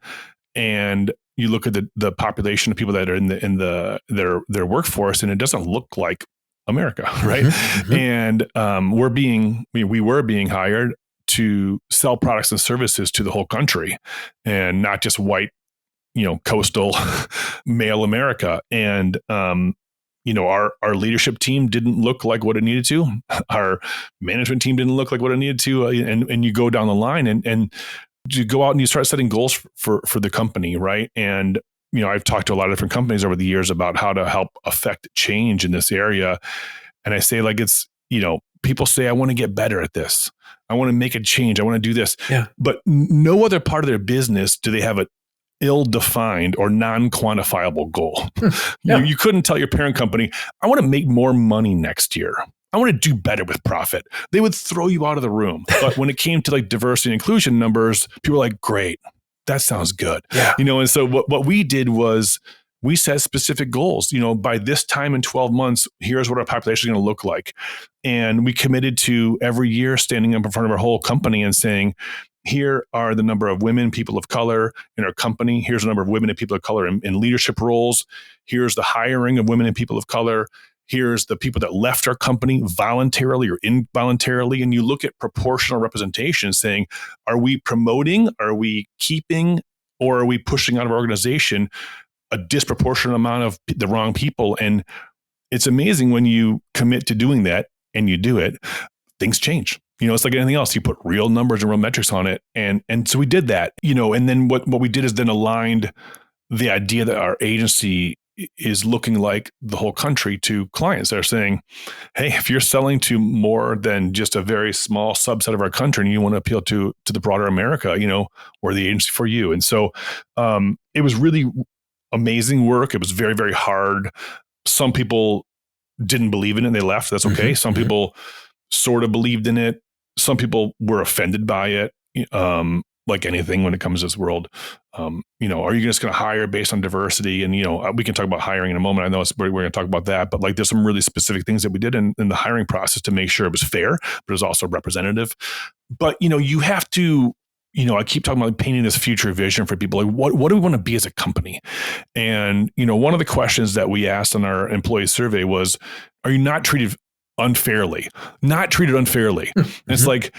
and you look at the population of people that are in their workforce, and it doesn't look like America, right? Mm-hmm. And we were being hired to sell products and services to the whole country, and not just white, coastal male America. And our leadership team didn't look like what it needed to. Our management team didn't look like what it needed to. And you go down the line and you go out and you start setting goals for the company, right? And, I've talked to a lot of different companies over the years about how to help affect change in this area. And I say like, it's, people say, I want to get better at this. I want to make a change. I want to do this. Yeah. But no other part of their business do they have a ill-defined or non-quantifiable goal. Yeah. You couldn't tell your parent company, I want to make more money next year. I want to do better with profit. They would throw you out of the room. But when it came to like diversity and inclusion numbers, people were like, great, that sounds good. Yeah. And so what we did was we set specific goals. By this time in 12 months, here's what our population is going to look like. And we committed to every year standing up in front of our whole company and saying, here are the number of women, people of color in our company. Here's the number of women and people of color in leadership roles. Here's the hiring of women and people of color. Here's the people that left our company voluntarily or involuntarily. And you look at proportional representation saying, are we promoting, are we keeping, or are we pushing out of our organization a disproportionate amount of the wrong people? And it's amazing when you commit to doing that and you do it, things change. It's like anything else. You put real numbers and real metrics on it. And so we did that, and then what we did is then aligned the idea that our agency is looking like the whole country to clients that are saying, hey, if you're selling to more than just a very small subset of our country and you want to appeal to the broader America, we're the agency for you. And so it was really amazing work. It was very, very hard. Some people didn't believe in it and they left. That's okay. Some people sort of believed in it. Some people were offended by it. Like anything when it comes to this world, are you just going to hire based on diversity? And, we can talk about hiring in a moment. I know we're going to talk about that, but like there's some really specific things that we did in the hiring process to make sure it was fair, but it was also representative. But, you have to, I keep talking about painting this future vision for people. Like what do we want to be as a company? And, one of the questions that we asked on our employee survey was, are you not treated unfairly? Not treated unfairly. It's like,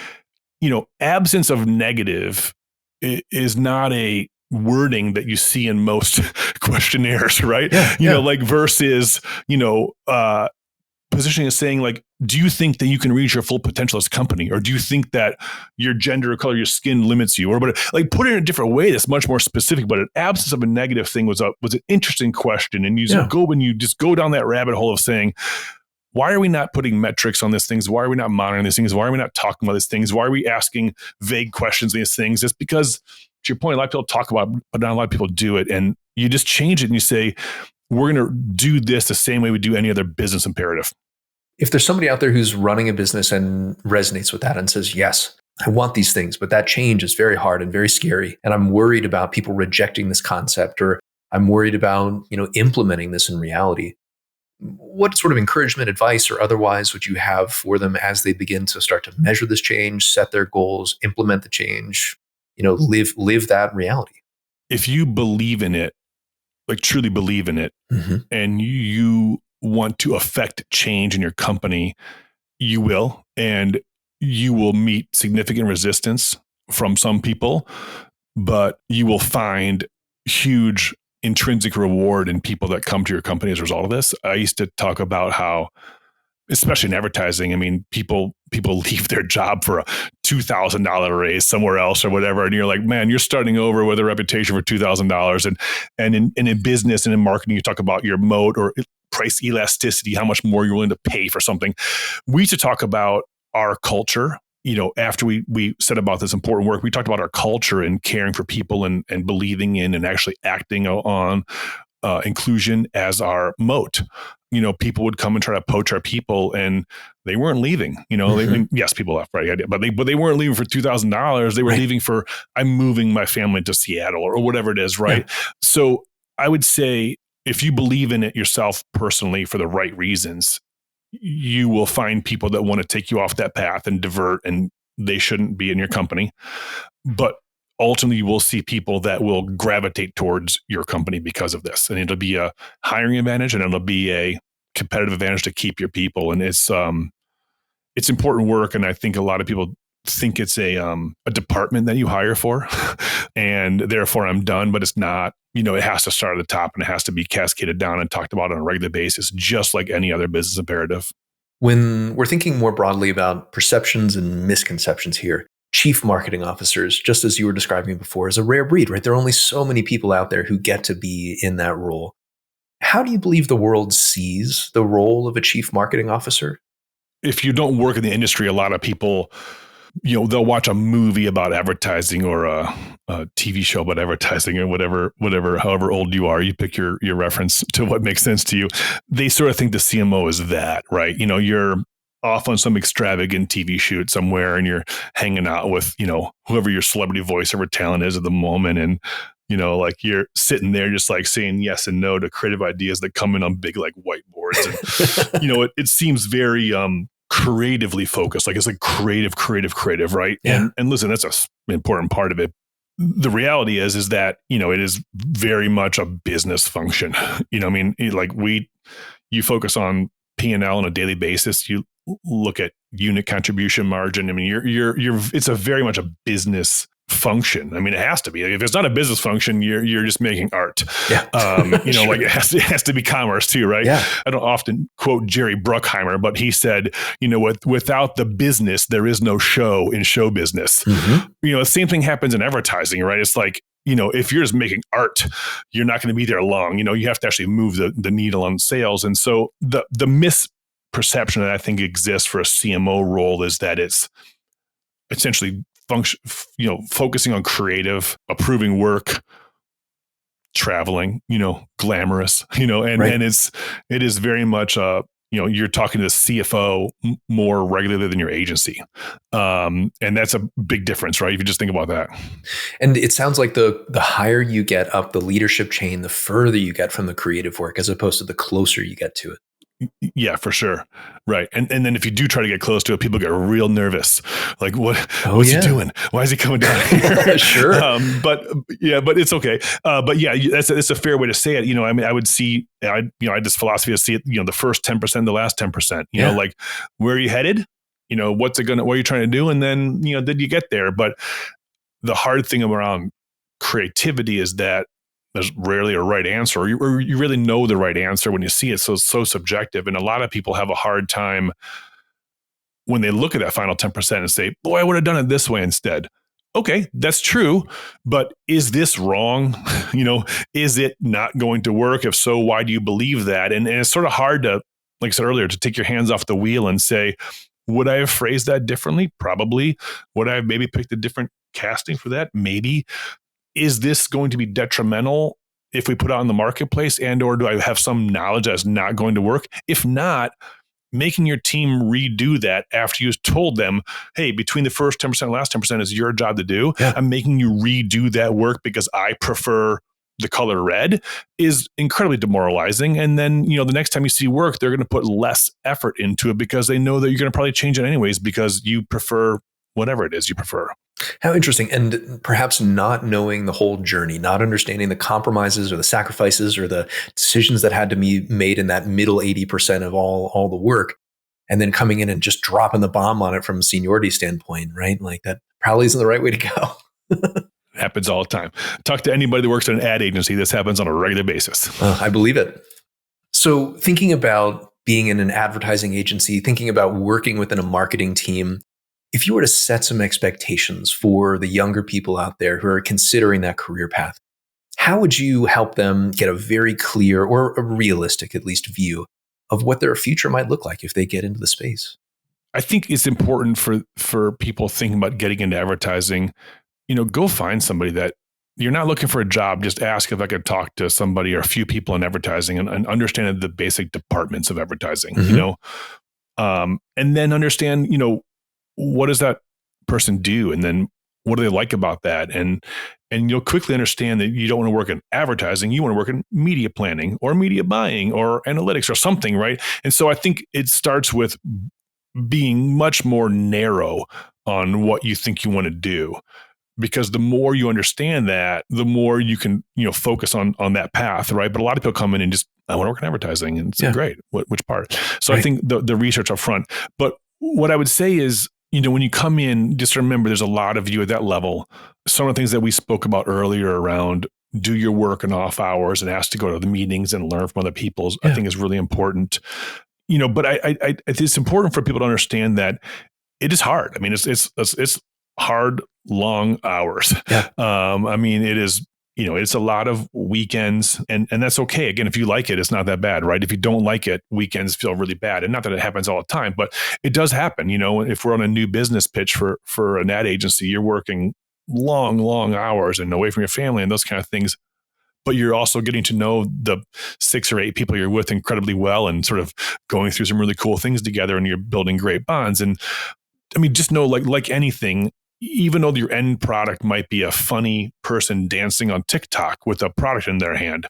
absence of negative is not a wording that you see in most questionnaires, right? Like versus, positioning is saying like, do you think that you can reach your full potential as a company? Or do you think that your gender or color, your skin limits you? Or but like put it in a different way that's much more specific, but an absence of a negative thing was an interesting question. And you just go down that rabbit hole of saying, why are we not putting metrics on these things? Why are we not monitoring these things? Why are we not talking about these things? Why are we asking vague questions on these things? It's because, to your point, a lot of people talk about it, but not a lot of people do it. And you just change it and you say, we're going to do this the same way we do any other business imperative. If there's somebody out there who's running a business and resonates with that and says, yes, I want these things, but that change is very hard and very scary. And I'm worried about people rejecting this concept, or I'm worried about, implementing this in reality. What sort of encouragement, advice, or otherwise would you have for them as they begin to start to measure this change, set their goals, implement the change, live that reality? If you believe in it, like truly believe in it, Mm-hmm. and you want to affect change in your company, you will, and you will meet significant resistance from some people, but you will find huge intrinsic reward in people that come to your company as a result of this. I used to talk about how, especially in advertising, I mean, people leave their job for a $2,000 raise somewhere else or whatever, and you're like, man, you're starting over with a reputation for $2,000. And in business and in marketing, you talk about your moat or price elasticity, how much more you're willing to pay for something. We used to talk about our culture. After we said about this important work, we talked about our culture and caring for people and believing in and actually acting on inclusion as our moat. People would come and try to poach our people, and they weren't leaving. Yes, people left, right? But they weren't leaving for $2,000. They were leaving for, I'm moving my family to Seattle or whatever it is, right? Yeah. So I would say, if you believe in it yourself personally for the right reasons, you will find people that want to take you off that path and divert, and they shouldn't be in your company. But ultimately, you will see people that will gravitate towards your company because of this. And it'll be a hiring advantage, and it'll be a competitive advantage to keep your people. And it's important work. And I think a lot of people think it's a department that you hire for and therefore I'm done, but it's not. It has to start at the top, and it has to be cascaded down and talked about on a regular basis, just like any other business imperative. When we're thinking more broadly about perceptions and misconceptions here, chief marketing officers, just as you were describing before, is a rare breed, right? There are only so many people out there who get to be in that role. How do you believe the world sees the role of a chief marketing officer? If you don't work in the industry, a lot of people, they'll watch a movie about advertising or a TV show about advertising or whatever, however old you are, you pick your reference to what makes sense to you. They sort of think the CMO is that, right? You're off on some extravagant TV shoot somewhere and you're hanging out with, whoever your celebrity voiceover talent is at the moment. And, like you're sitting there just like saying yes and no to creative ideas that come in on big, like whiteboards. And, it seems very, creatively focused. Like it's like creative, right? Yeah. And listen, that's an important part of it. The reality is that, it is very much a business function. You focus on P&L on a daily basis. You look at unit contribution margin. I mean, it's a very much a business function. I mean, it has to be. If it's not a business function, you're just making art. Yeah. Sure. Like it has to be commerce too, right? Yeah. I don't often quote Jerry Bruckheimer, but he said, without the business, there is no show in show business. Mm-hmm. The same thing happens in advertising, right? It's like, if you're just making art, you're not going to be there long. You have to actually move the needle on sales. And so the misperception that I think exists for a CMO role is that it's essentially focusing on creative, approving work, traveling, glamorous, and it is very much you're talking to the CFO more regularly than your agency. And that's a big difference, right? If you just think about that. And it sounds like the higher you get up the leadership chain, the further you get from the creative work, as opposed to the closer you get to it. Yeah, for sure. Right. And then if you do try to get close to it, people get real nervous. Like, what's he doing? Why is he coming down here? Sure. But it's okay. But yeah, that's a fair way to say it. I mean, I would see, I had this philosophy to see it, the first 10%, the last 10%, like where are you headed? What are you trying to do? And then, did you get there? But the hard thing around creativity is that there's rarely a right answer, or you really know the right answer when you see it. So it's so subjective. And a lot of people have a hard time when they look at that final 10% and say, boy, I would have done it this way instead. Okay, that's true. But is this wrong? Is it not going to work? If so, why do you believe that? And it's sort of hard to, like I said earlier, to take your hands off the wheel and say, would I have phrased that differently? Probably. Would I have maybe picked a different casting for that? Maybe. Is this going to be detrimental if we put it out in the marketplace, and or do I have some knowledge that's not going to work? If not, making your team redo that after you told them, hey, between the first 10% and last 10% is your job to do. Yeah. I'm making you redo that work because I prefer the color red is incredibly demoralizing. And then, the next time you see work, they're going to put less effort into it because they know that you're going to probably change it anyways because you prefer whatever it is you prefer. How interesting. And perhaps not knowing the whole journey, not understanding the compromises or the sacrifices or the decisions that had to be made in that middle 80% of all the work, and then coming in and just dropping the bomb on it from a seniority standpoint, right? Like that probably isn't the right way to go. Happens all the time. Talk to anybody that works at an ad agency. This happens on a regular basis. I believe it. So thinking about being in an advertising agency, thinking about working within a marketing team, if you were to set some expectations for the younger people out there who are considering that career path, how would you help them get a very clear or a realistic, at least, view of what their future might look like if they get into the space? I think it's important for people thinking about getting into advertising, go find somebody that you're not looking for a job. Just ask if I could talk to somebody or a few people in advertising and understand the basic departments of advertising, and then understand, what does that person do? And then what do they like about that? And you'll quickly understand that you don't want to work in advertising. You want to work in media planning or media buying or analytics or something, right? And so I think it starts with being much more narrow on what you think you want to do. Because the more you understand that, the more you can, focus on that path, right? But a lot of people come in and just, I want to work in advertising, and it's great. Which part? So right. I think the research up front. But what I would say is, when you come in, just remember there's a lot of you at that level. Some of the things that we spoke about earlier around do your work in off hours and ask to go to the meetings and learn from other people, I think is really important. But it's important for people to understand that it is hard. I mean, it's hard, long hours. Yeah. It is, it's a lot of weekends and that's okay. Again, if you like it, it's not that bad, right? If you don't like it, weekends feel really bad. And not that it happens all the time, but it does happen. If we're on a new business pitch for an ad agency, you're working long hours and away from your family and those kind of things. But you're also getting to know the 6 or 8 people you're with incredibly well and sort of going through some really cool things together, and you're building great bonds. And just know like anything, even though your end product might be a funny person dancing on TikTok with a product in their hand,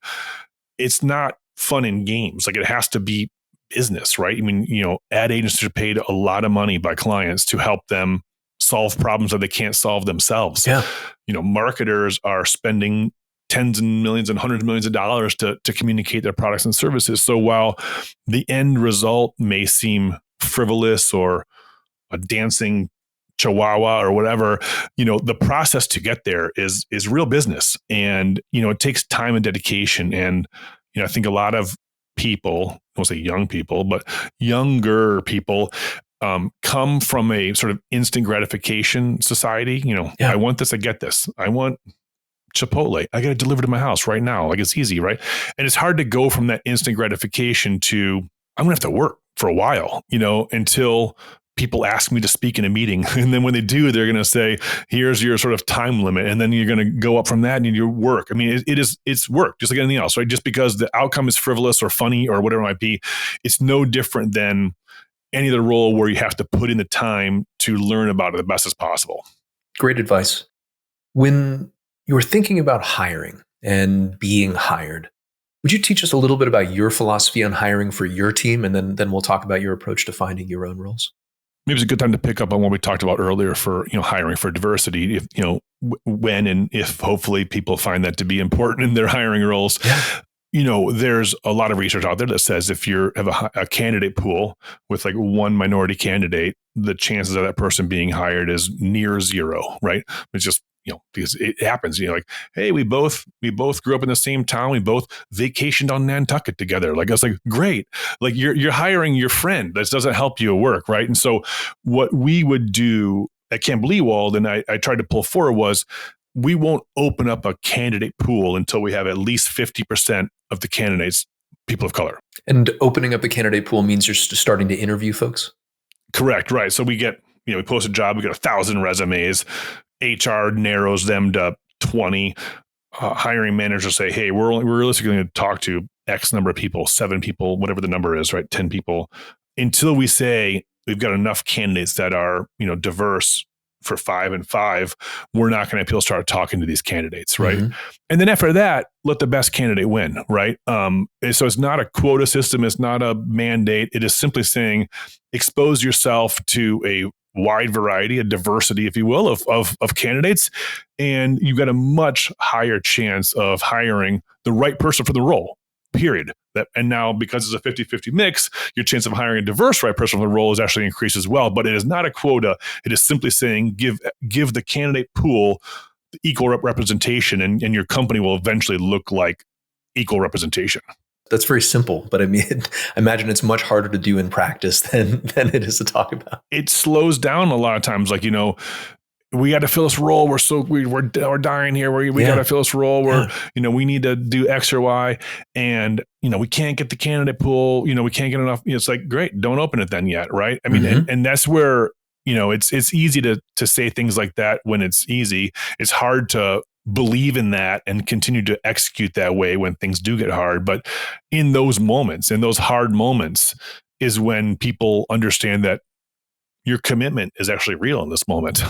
it's not fun and games. Like, it has to be business, right? Ad agencies are paid a lot of money by clients to help them solve problems that they can't solve themselves. Yeah. Marketers are spending tens and millions and hundreds of millions of dollars to communicate their products and services. So while the end result may seem frivolous or a dancing chihuahua or whatever, the process to get there is real business. And, it takes time and dedication. And, I think a lot of people, I won't say young people, but younger people come from a sort of instant gratification society. I want this, I get this. I want Chipotle, I got it delivered to my house right now. Like, it's easy, right? And it's hard to go from that instant gratification to, I'm going to have to work for a while, until people ask me to speak in a meeting. And then when they do, they're going to say, here's your sort of time limit. And then you're going to go up from that and your work. It's work just like anything else, right? Just because the outcome is frivolous or funny or whatever it might be, it's no different than any other role where you have to put in the time to learn about it the best as possible. Great advice. When you're thinking about hiring and being hired, would you teach us a little bit about your philosophy on hiring for your team? And then we'll talk about your approach to finding your own roles. Maybe it's a good time to pick up on what we talked about earlier for, hiring for diversity. If, when and if hopefully people find that to be important in their hiring roles. Yeah. There's a lot of research out there that says if you have a candidate pool with like one minority candidate, the chances of that person being hired is near zero, right? It's just, because it happens, like, hey, we both grew up in the same town. We both vacationed on Nantucket together. Like, I was like, great. Like, you're hiring your friend. That doesn't help you at work, right? And so what we would do at Campbell Ewald, and I tried to pull forward, was we won't open up a candidate pool until we have at least 50% of the candidates people of color. And opening up a candidate pool means you're starting to interview folks? Correct, right. So we get, we post a job, we get 1,000 resumes. HR narrows them to 20. Hiring managers say, hey, we're realistically going to talk to X number of people, 7 people, whatever the number is, right? 10 people, until we say we've got enough candidates that are, diverse for 5 and 5, we're not going to start talking to these candidates, right? Mm-hmm. And then after that, let the best candidate win, right? So it's not a quota system. It's not a mandate. It is simply saying, expose yourself to a wide variety, a diversity, if you will, of candidates, and you've got a much higher chance of hiring the right person for the role, period. And now, because it's a 50-50 mix, your chance of hiring a diverse right person for the role is actually increased as well. But it is not a quota. It is simply saying give the candidate pool equal representation, and your company will eventually look like equal representation. That's very simple, but I mean, I imagine it's much harder to do in practice than it is to talk about. It slows down a lot of times. Like, we got to fill this role. We're dying here. We got to fill this role. We need to do X or Y, and we can't get the candidate pool. We can't get enough. It's like, great, don't open it then yet, right? I mean, and that's where it's easy to say things like that when it's easy. It's hard to believe in that and continue to execute that way when things do get hard. But in those moments, in those hard moments, is when people understand that your commitment is actually real in this moment.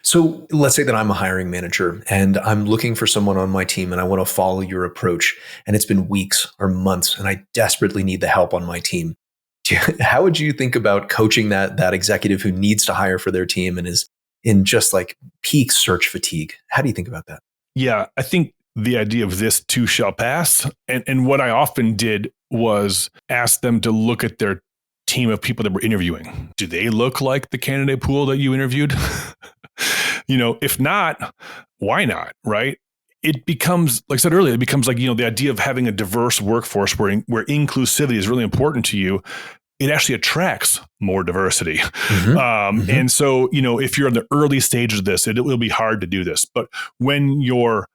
So let's say that I'm a hiring manager and I'm looking for someone on my team and I want to follow your approach, and it's been weeks or months and I desperately need the help on my team. How would you think about coaching that executive who needs to hire for their team and is in just like peak search fatigue? How do you think about that? Yeah, I think the idea of this too shall pass. And what I often did was ask them to look at their team of people that were interviewing. Do they look like the candidate pool that you interviewed? If not, why not? Right? It becomes, like I said earlier, the idea of having a diverse workforce where inclusivity is really important to you. It actually attracts more diversity. And so, if you're in the early stages of this, it will be hard to do this. But when your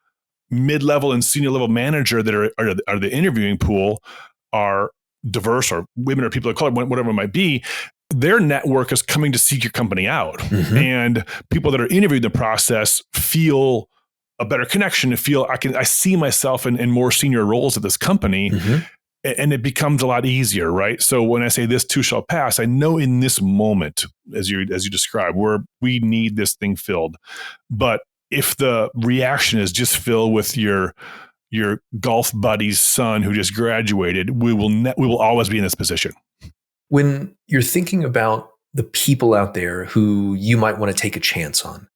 mid-level and senior level manager that are the interviewing pool are diverse, or women or people of color, whatever it might be, their network is coming to seek your company out. And people that are interviewed in the process feel a better connection, to feel I see myself in more senior roles at this company. And it becomes a lot easier, right? So when I say this too shall pass, I know in this moment, as you described, where we need this thing filled. But if the reaction is just fill with your golf buddy's son who just graduated, we will always be in this position. When you're thinking about the people out there who you might want to take a chance on,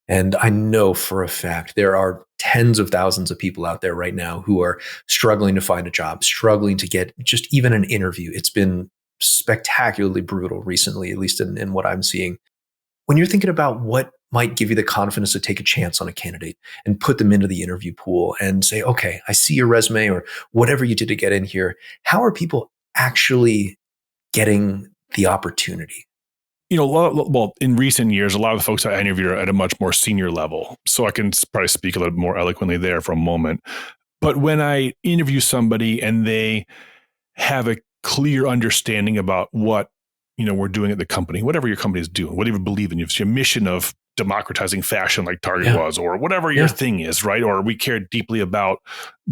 and I know for a fact there are tens of thousands of people out there right now who are struggling to find a job, struggling to get just even an interview. It's been spectacularly brutal recently, at least in what I'm seeing. When you're thinking about what might give you the confidence to take a chance on a candidate and put them into the interview pool and say, okay, I see your resume or whatever you did to get in here. How are people actually getting the opportunity? Well, in recent years, a lot of the folks I interviewed are at a much more senior level. So I can probably speak a little more eloquently there for a moment. But when I interview somebody and they have a clear understanding about what we're doing at the company, whatever your company is doing, whatever you believe in, if it's your mission of democratizing fashion like Target was, or whatever your thing is, right? Or we care deeply about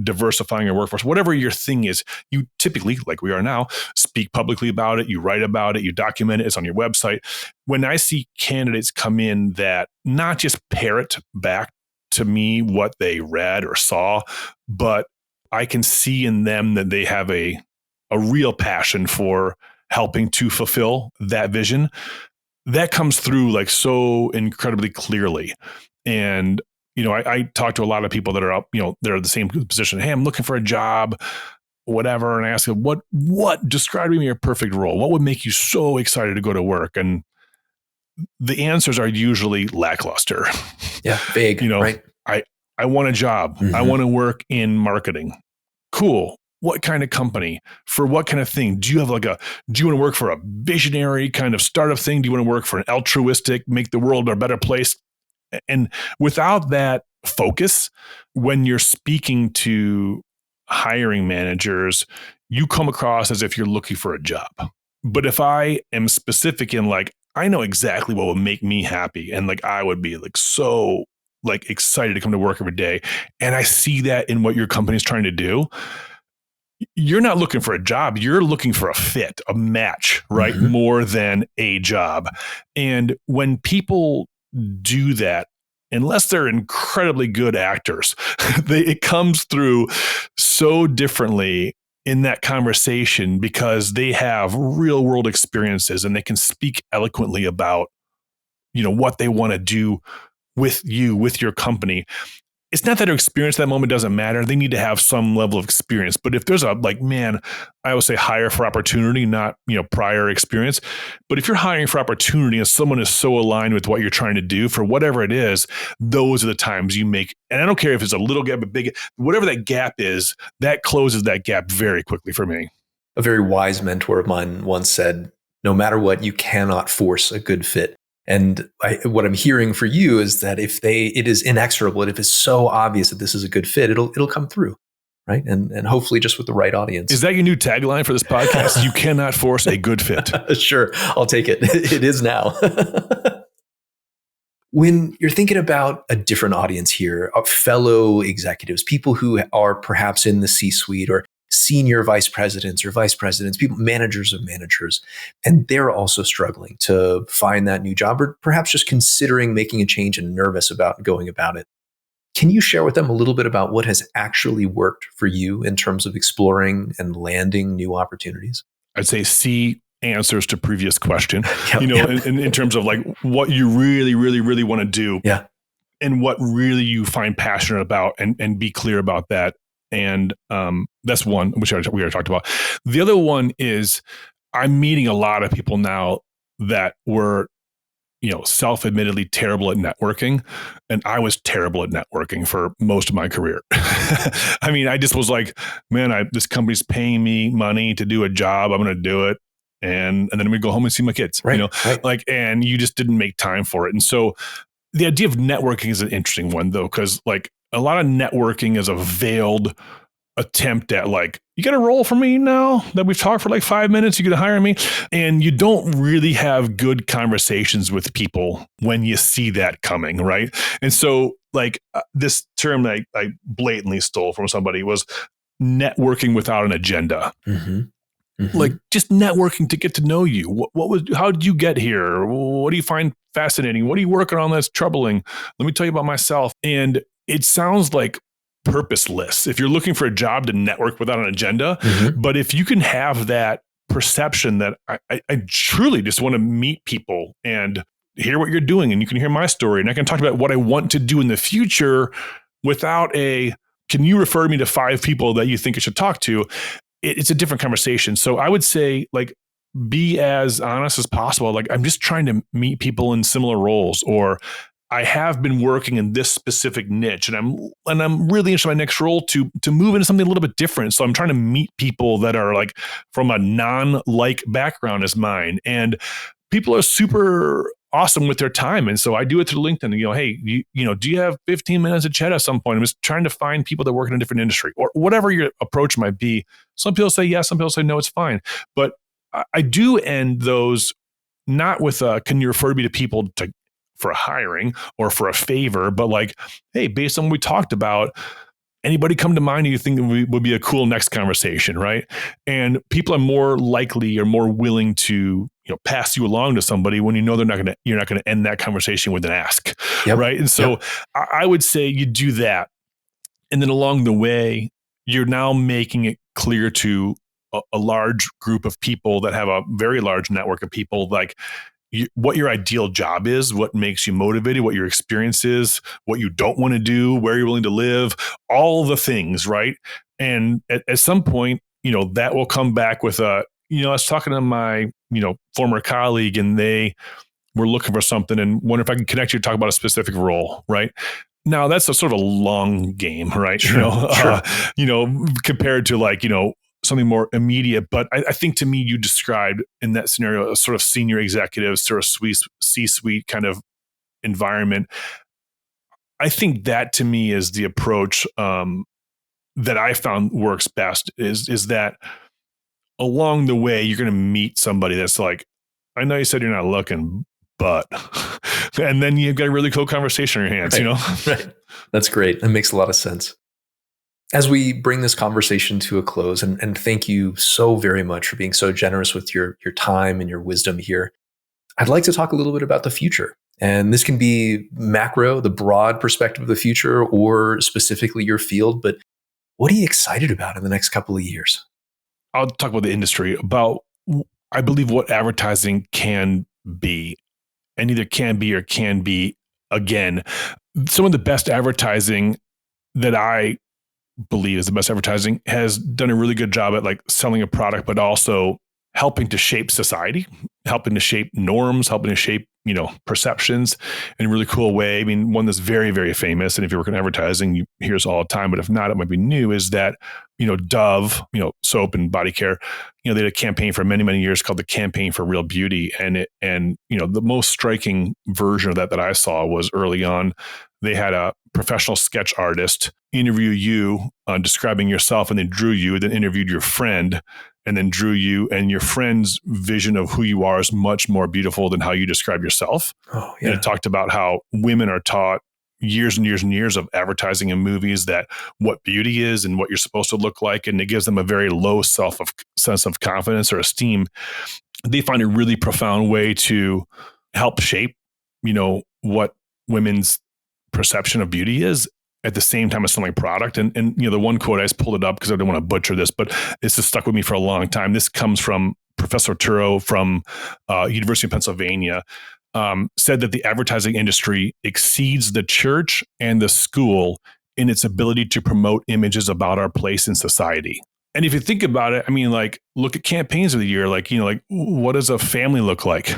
diversifying your workforce, whatever your thing is, you typically, like we are now, speak publicly about it, you write about it, you document it, it's on your website. When I see candidates come in that not just parrot back to me what they read or saw, but I can see in them that they have a real passion for helping to fulfill that vision, that comes through like so incredibly clearly. And, I talk to a lot of people that are up, they're in the same position. Hey, I'm looking for a job, whatever. And I ask them, what describe to me your perfect role? What would make you so excited to go to work? And the answers are usually lackluster. Yeah. Vague, right? I want a job. I want to work in marketing. Cool. What kind of company? For what kind of thing? Do you want to work for a visionary kind of startup thing? Do you want to work for an altruistic, make the world a better place? And without that focus, when you're speaking to hiring managers, you come across as if you're looking for a job. But if I am specific in I know exactly what would make me happy, and I would be so excited to come to work every day, and I see that in what your company is trying to do, you're not looking for a job. You're looking for a fit, a match, right? More than a job. And when people do that unless they're incredibly good actors. It comes through so differently in that conversation because they have real world experiences and they can speak eloquently about, what they want to do with you, with your company. It's not that their experience at that moment doesn't matter. They need to have some level of experience. But if there's I always say hire for opportunity, not, prior experience. But if you're hiring for opportunity and someone is so aligned with what you're trying to do for whatever it is, those are the times you make. And I don't care if it's a little gap, a big, whatever that gap is, that closes that gap very quickly for me. A very wise mentor of mine once said, no matter what, you cannot force a good fit. And what I'm hearing for you is that it is inexorable, and if it's so obvious that this is a good fit, it'll come through, right? And hopefully just with the right audience. Is that your new tagline for this podcast? You cannot force a good fit. Sure, I'll take it. It is now. When you're thinking about a different audience here, fellow executives, people who are perhaps in the C-suite or senior vice presidents or vice presidents, people, managers of managers, and they're also struggling to find that new job or perhaps just considering making a change and nervous about going about it. Can you share with them a little bit about what has actually worked for you in terms of exploring and landing new opportunities? I'd say C, answers to previous question, in terms of like what you really, really, really want to do and what really you find passionate about and be clear about that. And that's one, which we already talked about. The other one is I'm meeting a lot of people now that were, self-admittedly terrible at networking. And I was terrible at networking for most of my career. I mean, I just was like, man, this company's paying me money to do a job. I'm going to do it. And then we go home and see my kids, right. And you just didn't make time for it. And so the idea of networking is an interesting one though, because like a lot of networking is a veiled attempt at like, you got a role for me now that we've talked for like 5 minutes, you could hire me. And you don't really have good conversations with people when you see that coming, right? And so like this term that I blatantly stole from somebody was networking without an agenda. Mm-hmm. Mm-hmm. Like just networking to get to know you. How did you get here? What do you find fascinating? What are you working on that's troubling? Let me tell you about myself. And it sounds like purposeless if you're looking for a job to network without an agenda. Mm-hmm. But if you can have that perception that I truly just want to meet people and hear what you're doing, and you can hear my story, and I can talk about what I want to do in the future without can you refer me to 5 people that you think I should talk to? It's a different conversation. So I would say like, be as honest as possible. Like I'm just trying to meet people in similar roles, or I have been working in this specific niche and I'm really interested in my next role to move into something a little bit different. So I'm trying to meet people that are like from a non-like background as mine, and people are super awesome with their time. And so I do it through LinkedIn. Hey, do you have 15 minutes to chat at some point? I'm just trying to find people that work in a different industry or whatever your approach might be. Some people say yes, some people say no, it's fine. But I do end those not with can you refer me to people for hiring or for a favor, but like, hey, based on what we talked about, anybody come to mind who you think would be a cool next conversation, right? And people are more likely or more willing to pass you along to somebody when you're not going to end that conversation with an ask, right? And so I would say you do that, and then along the way, you're now making it clear to a large group of people that have a very large network of people, like what your ideal job is, what makes you motivated, what your experience is, what you don't want to do, where you're willing to live, all the things, right? And at some point, that will come back with I was talking to my, former colleague, and they were looking for something and wonder if I can connect you to talk about a specific role, right? Now that's a sort of a long game, right? Sure. Compared to like, something more immediate. But I think to me, you described in that scenario, a sort of senior executive, sort of C-suite kind of environment. I think that to me is the approach that I found works best is that along the way, you're going to meet somebody that's like, I know you said you're not looking, but, and then you've got a really cool conversation on your hands, Right. That's great. That makes a lot of sense. As we bring this conversation to a close, and thank you so very much for being so generous with your time and your wisdom here, I'd like to talk a little bit about the future. And this can be macro, the broad perspective of the future, or specifically your field. But what are you excited about in the next couple of years? I'll talk about the industry, about, I believe, what advertising can be, and either can be or can be again. Some of the best advertising that I believe is the best advertising has done a really good job at like selling a product, but also helping to shape society, helping to shape norms, helping to shape, perceptions in a really cool way. I mean, one that's very, very famous, and if you work in advertising, you hear this all the time, but if not, it might be new, is that, Dove, soap and body care, they had a campaign for many, many years called the Campaign for Real Beauty. And the most striking version of that I saw was early on, they had a professional sketch artist interview you on describing yourself, and then drew you, then interviewed your friend, and then drew you, and your friend's vision of who you are is much more beautiful than how you describe yourself. Oh, yeah. And it talked about how women are taught years and years and years of advertising and movies that what beauty is and what you're supposed to look like. And it gives them a very low sense of confidence or esteem. They find a really profound way to help shape, what women's perception of beauty is, at the same time as selling product. And the one quote, I just pulled it up because I don't want to butcher this, but this has stuck with me for a long time. This comes from Professor Turo from University of Pennsylvania, said that the advertising industry exceeds the church and the school in its ability to promote images about our place in society. And if you think about it, I mean, like, look at campaigns of the year, like, what does a family look like?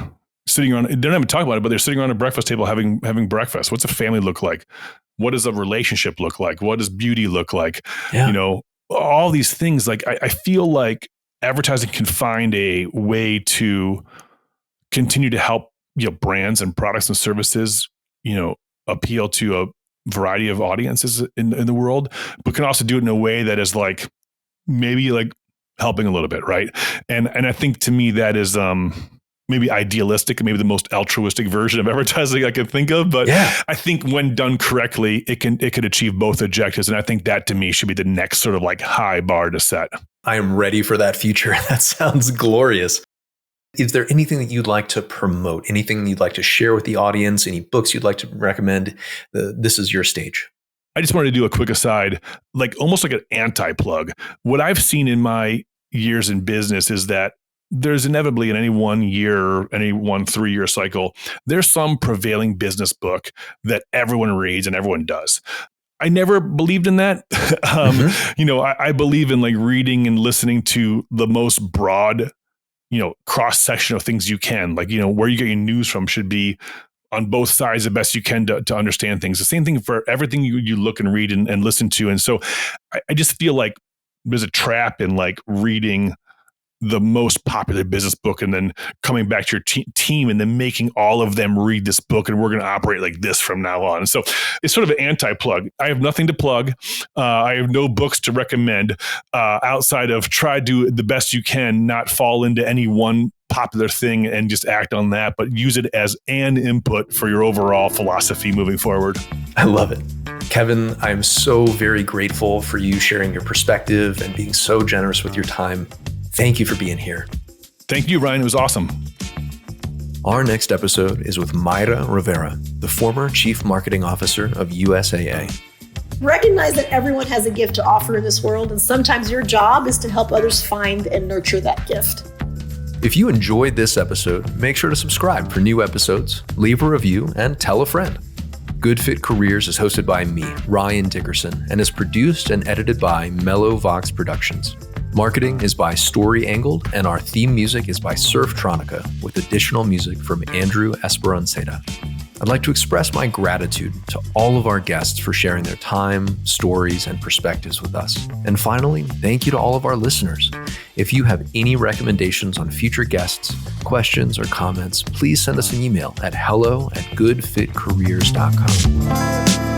Sitting around, they don't even talk about it, but they're sitting around a breakfast table having breakfast. What's a family look like? What does a relationship look like? What does beauty look like? Yeah. All these things. Like, I feel like advertising can find a way to continue to help, brands and products and services, appeal to a variety of audiences in the world, but can also do it in a way that is like, maybe like helping a little bit. Right. And I think to me that is, maybe idealistic and maybe the most altruistic version of advertising I could think of. But yeah. I think when done correctly, it could achieve both objectives. And I think that to me should be the next sort of like high bar to set. I am ready for that future. That sounds glorious. Is there anything that you'd like to promote? Anything you'd like to share with the audience? Any books you'd like to recommend? This is your stage. I just wanted to do a quick aside, like almost like an anti-plug. What I've seen in my years in business is that there's inevitably in any 1 year, any 1 3-year cycle, there's some prevailing business book that everyone reads and everyone does. I never believed in that. I believe in like reading and listening to the most broad, cross section of things you can, like, where you get your news from should be on both sides the best you can to understand things. The same thing for everything you look and read and listen to. And so I just feel like there's a trap in like reading the most popular business book and then coming back to your team and then making all of them read this book, and we're going to operate like this from now on. So it's sort of an anti-plug. I have nothing to plug. I have no books to recommend outside of try to do the best you can, not fall into any one popular thing and just act on that, but use it as an input for your overall philosophy moving forward. I love it. Kevin, I'm so very grateful for you sharing your perspective and being so generous with your time. Thank you for being here. Thank you, Ryan. It was awesome. Our next episode is with Mayra Rivera, the former Chief Marketing Officer of USAA. Recognize that everyone has a gift to offer in this world, and sometimes your job is to help others find and nurture that gift. If you enjoyed this episode, make sure to subscribe for new episodes, leave a review, and tell a friend. Good Fit Careers is hosted by me, Ryan Dickerson, and is produced and edited by Mellow Vox Productions. Marketing is by Story Angled, and our theme music is by Surftronica, with additional music from Andrew Esperanceta. I'd like to express my gratitude to all of our guests for sharing their time, stories, and perspectives with us. And finally, thank you to all of our listeners. If you have any recommendations on future guests, questions, or comments, please send us an email at hello@goodfitcareers.com.